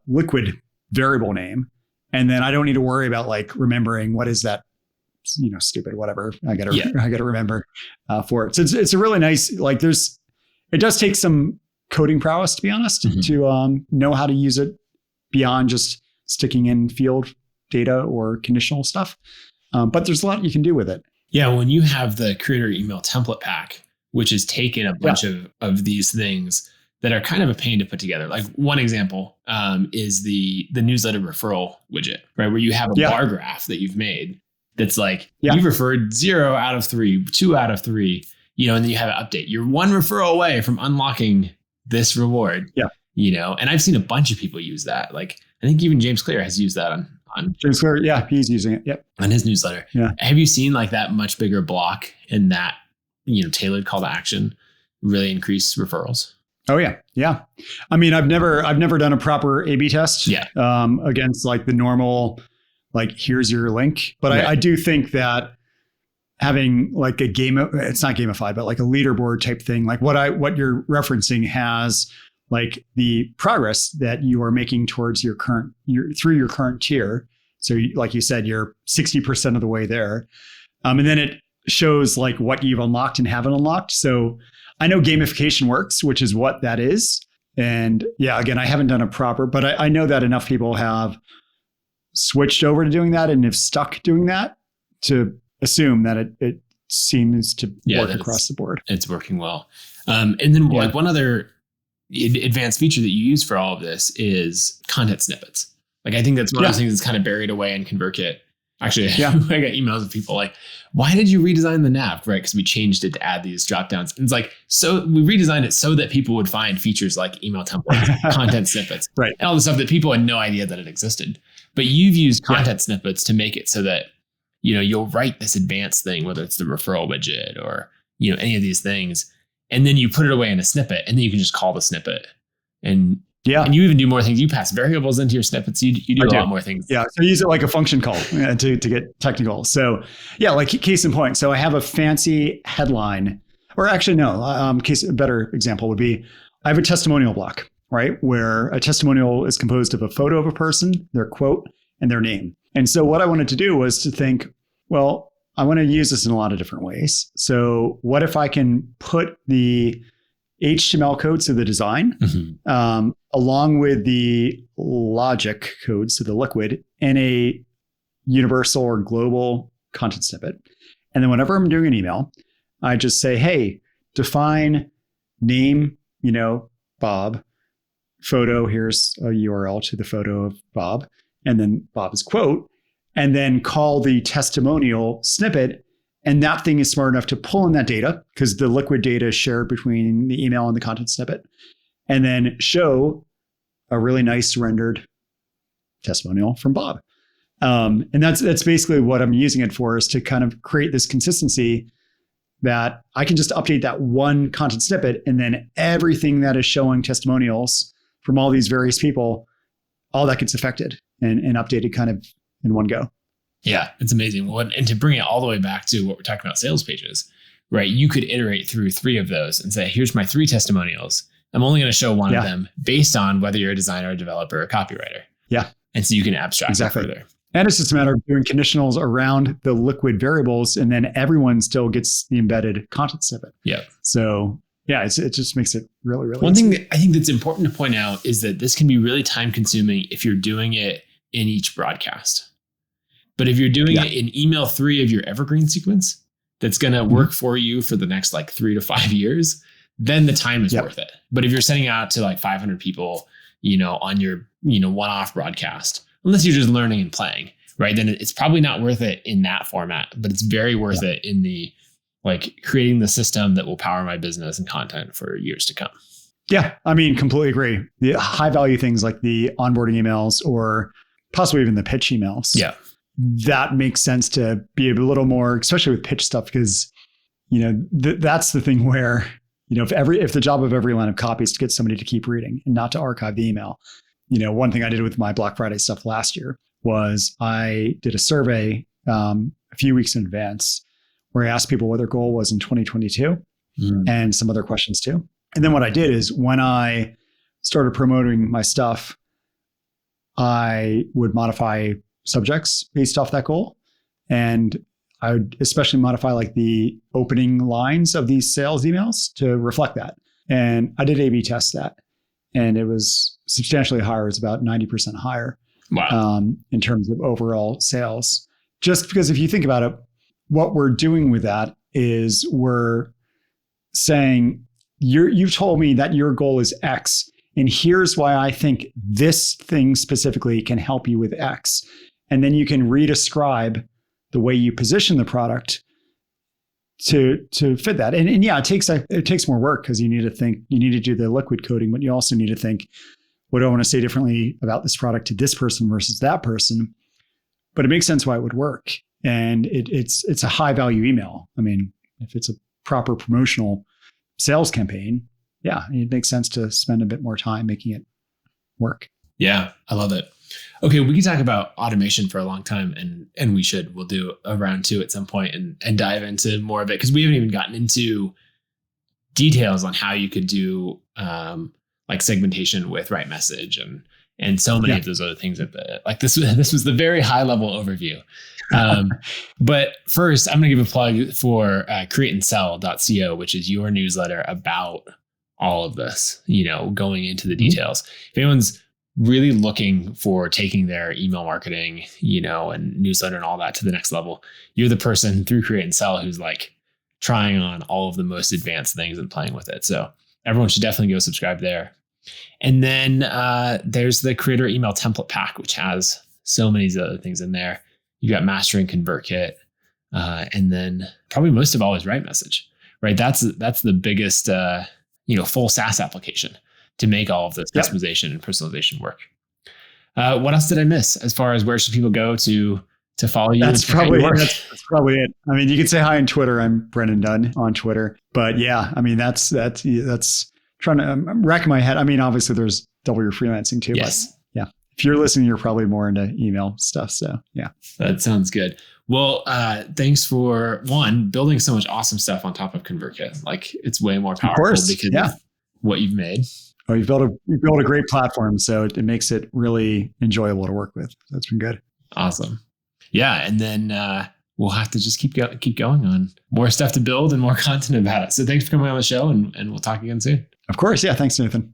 Liquid variable name, and then I don't need to worry about like remembering what is that, stupid whatever I gotta remember for it. So it's a really nice, like, it does take some coding prowess, to be honest, to know how to use it beyond just sticking in field data or conditional stuff. But there's a lot you can do with it. Yeah, when you have the creator email template pack, which has taken a bunch of these things that are kind of a pain to put together. Like one example is the newsletter referral widget, right? Where you have a bar graph that you've made that's like, you've referred 0 out of 3, 2 out of 3, and then you have an update. You're one referral away from unlocking this reward, and I've seen a bunch of people use that. Like, I think even James Clear has used that on James Clear. He's using it. Yep. On his newsletter. Yeah. Have you seen like that much bigger block in that, tailored call to action really increase referrals? Oh yeah. Yeah. I mean, I've never done a proper A/B test against like the normal, like, here's your link. But I do think that having like it's not gamified, but like a leaderboard type thing, like what you're referencing has like the progress that you are making towards through your current tier. So like you said, you're 60% of the way there. And then it shows like what you've unlocked and haven't unlocked. So I know gamification works, which is what that is. And again, I haven't done a proper, but I know that enough people have switched over to doing that and have stuck doing that to assume that it seems to work across the board. It's working well. And then like one other advanced feature that you use for all of this is content snippets. Like, I think that's one of those things that's kind of buried away in ConvertKit. Actually, I got emails of people like, why did you redesign the nav? Right? Because we changed it to add these drop downs. And it's like, so we redesigned it so that people would find features like email templates, content snippets, and all the stuff that people had no idea that it existed. But you've used content snippets to make it so that, you'll write this advanced thing, whether it's the referral widget or, any of these things. And then you put it away in a snippet, and then you can just call the snippet. And you even do more things. You pass variables into your snippets. You do a lot more things. Yeah. So use it like a function call to get technical. So like case in point. So I have a fancy headline, or actually no, a better example would be, I have a testimonial block, right? Where a testimonial is composed of a photo of a person, their quote, and their name. And so what I wanted to do was to think, well, I want to use this in a lot of different ways. So what if I can put the HTML code, so the design, along with the logic code, so the liquid, in a universal or global content snippet. And then whenever I'm doing an email, I just say, hey, define name, Bob, photo, here's a URL to the photo of Bob, and then Bob's quote, and then call the testimonial snippet. And that thing is smart enough to pull in that data, because the liquid data is shared between the email and the content snippet, and then show a really nice rendered testimonial from Bob. And that's basically what I'm using it for, is to kind of create this consistency that I can just update that one content snippet, and then everything that is showing testimonials from all these various people, all that gets affected and updated kind of in one go. Yeah, it's amazing. And to bring it all the way back to what we're talking about, sales pages, right? You could iterate through 3 of those and say, here's my 3 testimonials. I'm only going to show one of them based on whether you're a designer, a developer, or a copywriter. Yeah. And so you can abstract it further. And it's just a matter of doing conditionals around the liquid variables, and then everyone still gets the embedded content snippet. Yeah. So it just makes it really, really One thing that I think that's important to point out is that this can be really time consuming if you're doing it in each broadcast. But if you're doing it in email 3 of your Evergreen sequence, that's going to work for you for the next like 3 to 5 years, then the time is worth it. But if you're sending out to like 500 people, on your, one-off broadcast, unless you're just learning and playing, right? Then it's probably not worth it in that format, but it's very worth it in the like creating the system that will power my business and content for years to come. Yeah. I mean, completely agree. The high value things like the onboarding emails or possibly even the pitch emails. Yeah. That makes sense to be a little more, especially with pitch stuff, because, that's the thing where, if the job of every line of copy is to get somebody to keep reading and not to archive the email. One thing I did with my Black Friday stuff last year was I did a survey a few weeks in advance where I asked people what their goal was in 2022 and some other questions too. And then what I did is when I started promoting my stuff, I would modify subjects based off that goal. And I would especially modify like the opening lines of these sales emails to reflect that. And I did A/B test that. And it was substantially higher. It's about 90% higher in terms of overall sales. Just because if you think about it, what we're doing with that is we're saying, you told me that your goal is X, and here's why I think this thing specifically can help you with X. And then you can redescribe the way you position the product to fit that. And yeah, it takes more work because you need to do the liquid coding, but you also need to think, what do I want to say differently about this product to this person versus that person? But it makes sense why it would work. And it's a high value email. I mean, if it's a proper promotional sales campaign, yeah, it makes sense to spend a bit more time making it work. Yeah, I love it. Okay, we can talk about automation for a long time, and we'll do a round 2 at some point and dive into more of it, because we haven't even gotten into details on how you could do like segmentation with right message and so many of those other things. This was the very high level overview. But first, I'm going to give a plug for createandsell.co, which is your newsletter about all of this, going into the details. If anyone's really looking for taking their email marketing, and newsletter and all that to the next level, you're the person through Create and Sell who's like trying on all of the most advanced things and playing with it. So everyone should definitely go subscribe there. And then there's the creator email template pack, which has so many other things in there. You got mastering ConvertKit, and then probably most of all is right message, right? That's the biggest, full SaaS application to make all of this customization and personalization work. What else did I miss as far as where should people go to follow you? That's probably it. I mean, you can say hi on Twitter. I'm Brennan Dunn on Twitter. But yeah, I mean, that's trying to I'm racking my head. I mean, obviously there's WFreelancing too. Yes. But yeah, if you're listening, you're probably more into email stuff. So yeah. That sounds good. Well, thanks for building so much awesome stuff on top of ConvertKit. Like, it's way more powerful because of what you've made. Oh, you built a great platform, so it makes it really enjoyable to work with. That's been good. Awesome. Yeah, and then we'll have to just keep going on more stuff to build and more content about it. So thanks for coming on the show, and we'll talk again soon. Of course. Yeah. Thanks, Nathan.